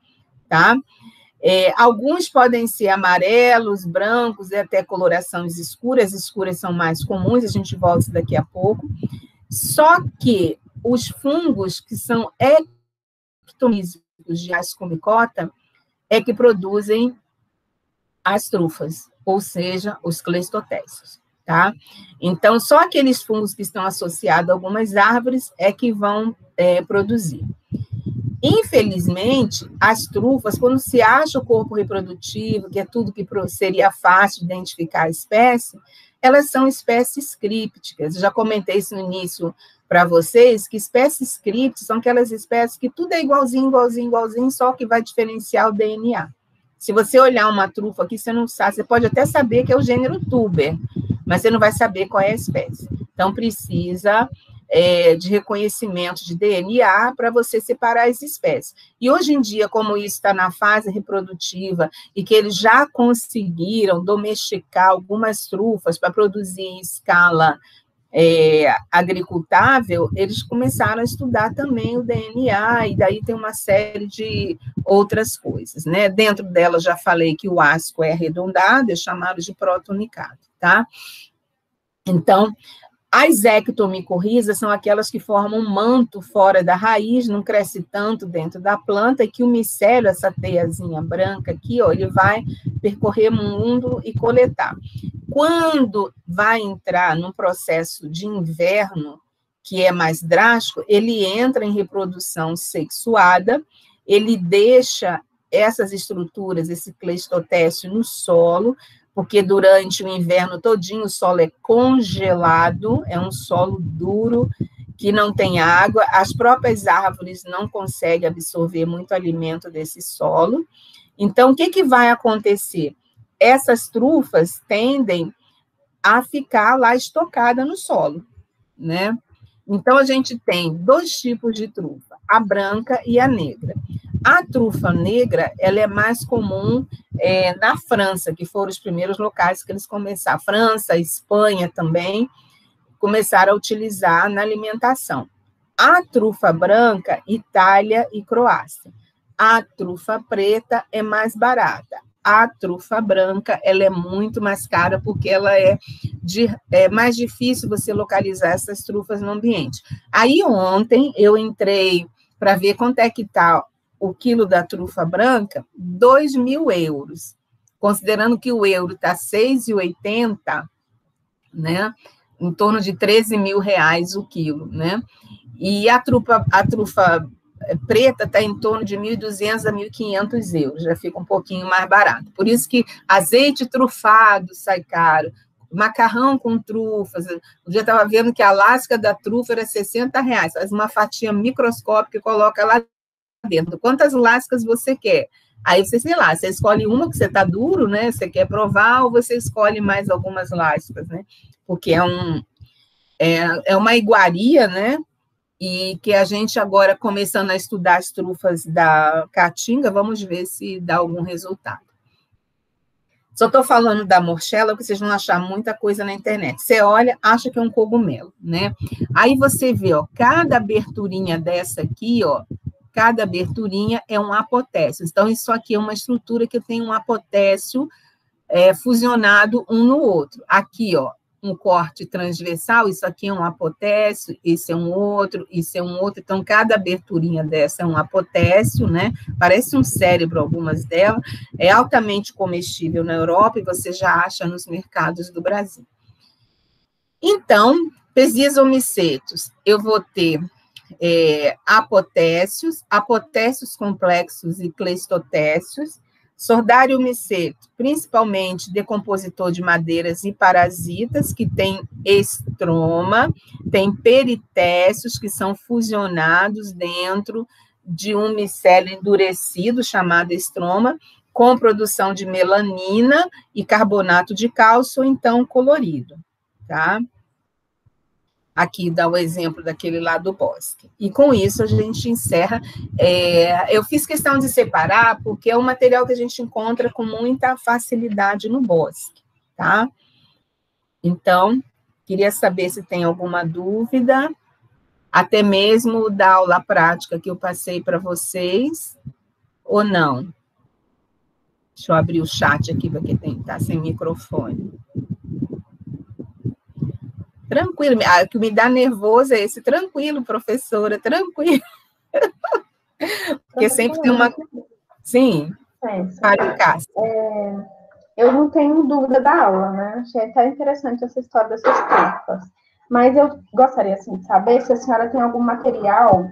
tá? Alguns podem ser amarelos, brancos e até colorações escuras. Escuras são mais comuns, a gente volta daqui a pouco. Só que os fungos que são ectomísicos de Ascomycota é que produzem as trufas, ou seja, os cleistotécios, tá? Então, só aqueles fungos que estão associados a algumas árvores é que vão produzir. Infelizmente, as trufas, quando se acha o corpo reprodutivo, que é tudo que seria fácil de identificar a espécie, elas são espécies crípticas. Eu já comentei isso no início para vocês, que espécies crípticas são aquelas espécies que tudo é igualzinho, igualzinho, igualzinho, só que vai diferenciar o DNA. Se você olhar uma trufa aqui, você não sabe, você pode até saber que é o gênero Tuber, mas você não vai saber qual é a espécie. Então, precisa de reconhecimento de DNA para você separar as espécies. E hoje em dia, como isso está na fase reprodutiva e que eles já conseguiram domesticar algumas trufas para produzir em escala agricultável, eles começaram a estudar também o DNA, e daí tem uma série de outras coisas, né? Dentro dela, já falei que o asco é arredondado, é chamado de protonicato, tá? Então, as ectomicorrizas são aquelas que formam um manto fora da raiz, não cresce tanto dentro da planta, e que o micélio, essa teiazinha branca aqui, ó, ele vai percorrer o mundo e coletar. Quando vai entrar num processo de inverno, que é mais drástico, ele entra em reprodução sexuada, ele deixa essas estruturas, esse cleistotécio no solo, porque durante o inverno todinho o solo é congelado, é um solo duro, que não tem água, as próprias árvores não conseguem absorver muito alimento desse solo. Então, o que vai acontecer? Essas trufas tendem a ficar lá estocada no solo, né? Então, a gente tem dois tipos de trufa, a branca e a negra. A trufa negra, ela é mais comum na França, que foram os primeiros locais que eles começaram. França, Espanha também, começaram a utilizar na alimentação. A trufa branca, Itália e Croácia. A trufa preta é mais barata. A trufa branca, ela é muito mais cara, porque ela é mais difícil você localizar essas trufas no ambiente. Aí, ontem, eu entrei para ver quanto é que está o quilo da trufa branca, 2.000 euros. Considerando que o euro está 6,80, né? Em torno de 13 mil reais o quilo, né? E a trufa preta está em torno de 1.200 a 1.500 euros, já fica um pouquinho mais barato. Por isso que azeite trufado sai caro, macarrão com trufas. Um dia eu estava vendo que a lasca da trufa era 60 reais, faz uma fatia microscópica e coloca lá dentro. Quantas lascas você quer? Aí você, sei lá, você escolhe uma que você está duro, né? Você quer provar, ou você escolhe mais algumas lascas, né? Porque é uma iguaria, né? E que a gente agora, começando a estudar as trufas da caatinga, vamos ver se dá algum resultado. Só estou falando da morchela, porque vocês vão achar muita coisa na internet. Você olha, acha que é um cogumelo, né? Aí você vê, ó, cada aberturinha dessa aqui, ó, cada aberturinha é um apotécio. Então, isso aqui é uma estrutura que tem um apotécio fusionado um no outro. Aqui, ó, um corte transversal, isso aqui é um apotécio, esse é um outro, isso é um outro. Então, cada aberturinha dessa é um apotécio, né? Parece um cérebro, algumas delas. É altamente comestível na Europa e você já acha nos mercados do Brasil. Então, Pesias eu vou ter apotécios complexos e cleistotécios, Sordário miceto, principalmente decompositor de madeiras e parasitas, que tem estroma, tem peritécios, que são fusionados dentro de um micélio endurecido, chamado estroma, com produção de melanina e carbonato de cálcio, ou então colorido, tá? Aqui dá o exemplo daquele lá do bosque. E com isso a gente encerra. Eu fiz questão de separar, porque é um material que a gente encontra com muita facilidade no bosque, tá? Então, Queria saber se tem alguma dúvida, até mesmo da aula prática que eu passei para vocês, ou não. Deixa eu abrir o chat aqui, porque está sem microfone. Tranquilo, o que me dá nervoso é esse, tranquilo, professora, tranquilo. Porque sempre tem uma... Sim, Cássia. Eu não tenho dúvida da aula, né? Achei até interessante essa história dessas trufas. Mas eu gostaria, assim, de saber se a senhora tem algum material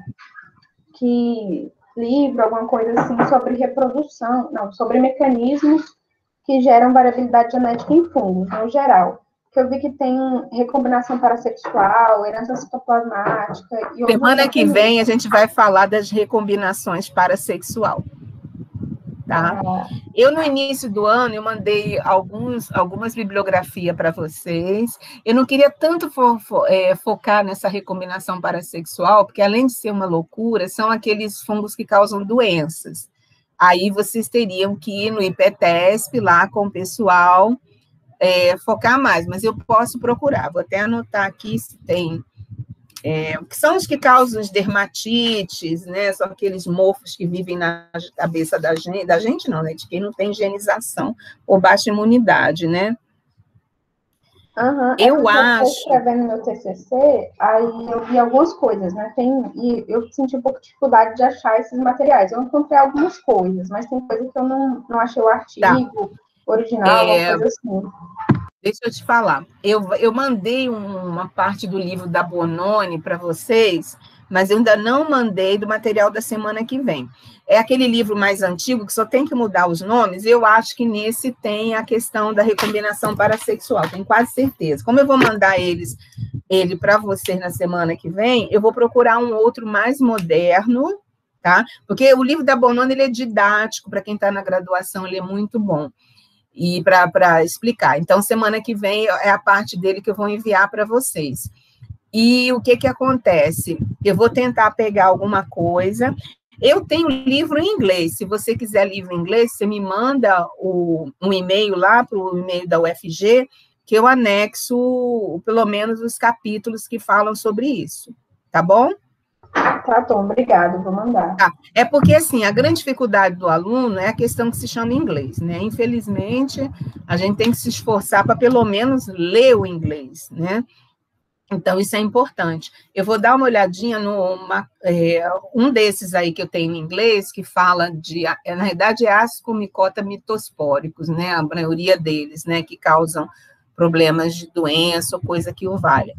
livro, alguma coisa assim, sobre reprodução, não, sobre mecanismos que geram variabilidade genética em fungos, no geral. Que eu vi que tem recombinação parassexual, herança citoplasmática... Semana que vem a gente vai falar das recombinações parassexual. Tá? Eu, no início do ano, eu mandei algumas bibliografias para vocês. Eu não queria tanto focar nessa recombinação parassexual, porque, além de ser uma loucura, são aqueles fungos que causam doenças. Aí vocês teriam que ir no IPTESP, lá com o pessoal, focar mais, mas eu posso procurar. Vou até anotar aqui se tem... que são os que causam as dermatites, né? São aqueles mofos que vivem na cabeça da gente não, né? De quem não tem higienização ou baixa imunidade, né? Uhum. Eu acho... escrevendo meu TCC, aí eu vi algumas coisas, né? E eu senti um pouco de dificuldade de achar esses materiais. Eu encontrei algumas coisas, mas tem coisa que eu não achei o artigo original, alguma coisa assim. Deixa eu te falar, eu mandei uma parte do livro da Bononi para vocês, mas eu ainda não mandei do material da semana que vem. É aquele livro mais antigo, que só tem que mudar os nomes, eu acho que nesse tem a questão da recombinação parassexual, tenho quase certeza. Como eu vou mandar ele para vocês na semana que vem, eu vou procurar um outro mais moderno, tá? Porque o livro da Bononi, ele é didático, para quem está na graduação, ele é muito bom. E para explicar. Então, semana que vem é a parte dele que eu vou enviar para vocês. E o que acontece? Eu vou tentar pegar alguma coisa. Eu tenho livro em inglês. Se você quiser livro em inglês, você me manda um e-mail lá para o e-mail da UFG, que eu anexo pelo menos os capítulos que falam sobre isso. Tá bom? Tá bom, obrigada, vou mandar. Tá. É porque, assim, a grande dificuldade do aluno é a questão que se chama inglês, né? Infelizmente, a gente tem que se esforçar para, pelo menos, ler o inglês, né? Então, isso é importante. Eu vou dar uma olhadinha um desses aí que eu tenho em inglês, que fala de, na verdade, é ascomicota mitospóricos, né? A maioria deles, né? Que causam problemas de doença ou coisa que o valha.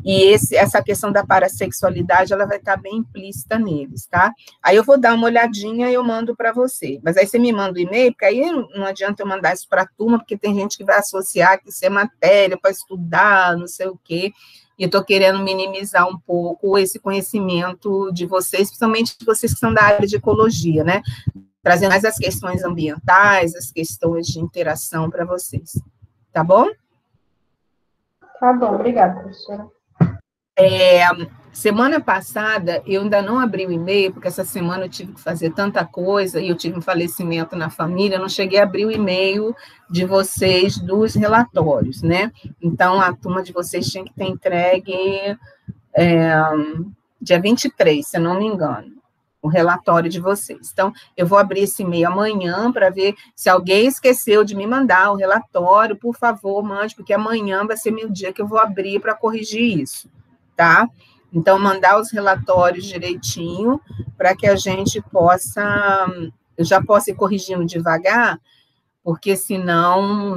E essa questão da parassexualidade, ela vai estar bem implícita neles, tá? Aí eu vou dar uma olhadinha e eu mando para você. Mas aí você me manda o e-mail, porque aí não adianta eu mandar isso para a turma, porque tem gente que vai associar que isso é matéria para estudar, não sei o quê. E eu estou querendo minimizar um pouco esse conhecimento de vocês, principalmente vocês que são da área de ecologia, né? Trazendo mais as questões ambientais, as questões de interação para vocês. Tá bom? Tá bom, obrigada, professora. Semana passada, eu ainda não abri o e-mail, porque essa semana eu tive que fazer tanta coisa, e eu tive um falecimento na família, eu não cheguei a abrir o e-mail de vocês dos relatórios, né? Então, a turma de vocês tinha que ter entregue dia 23, se eu não me engano, o relatório de vocês. Então, eu vou abrir esse e-mail amanhã para ver se alguém esqueceu de me mandar o relatório, por favor, mande, porque amanhã vai ser meu dia que eu vou abrir para corrigir isso. Tá? Então, mandar os relatórios direitinho, para que a gente possa, eu já possa ir corrigindo devagar, porque senão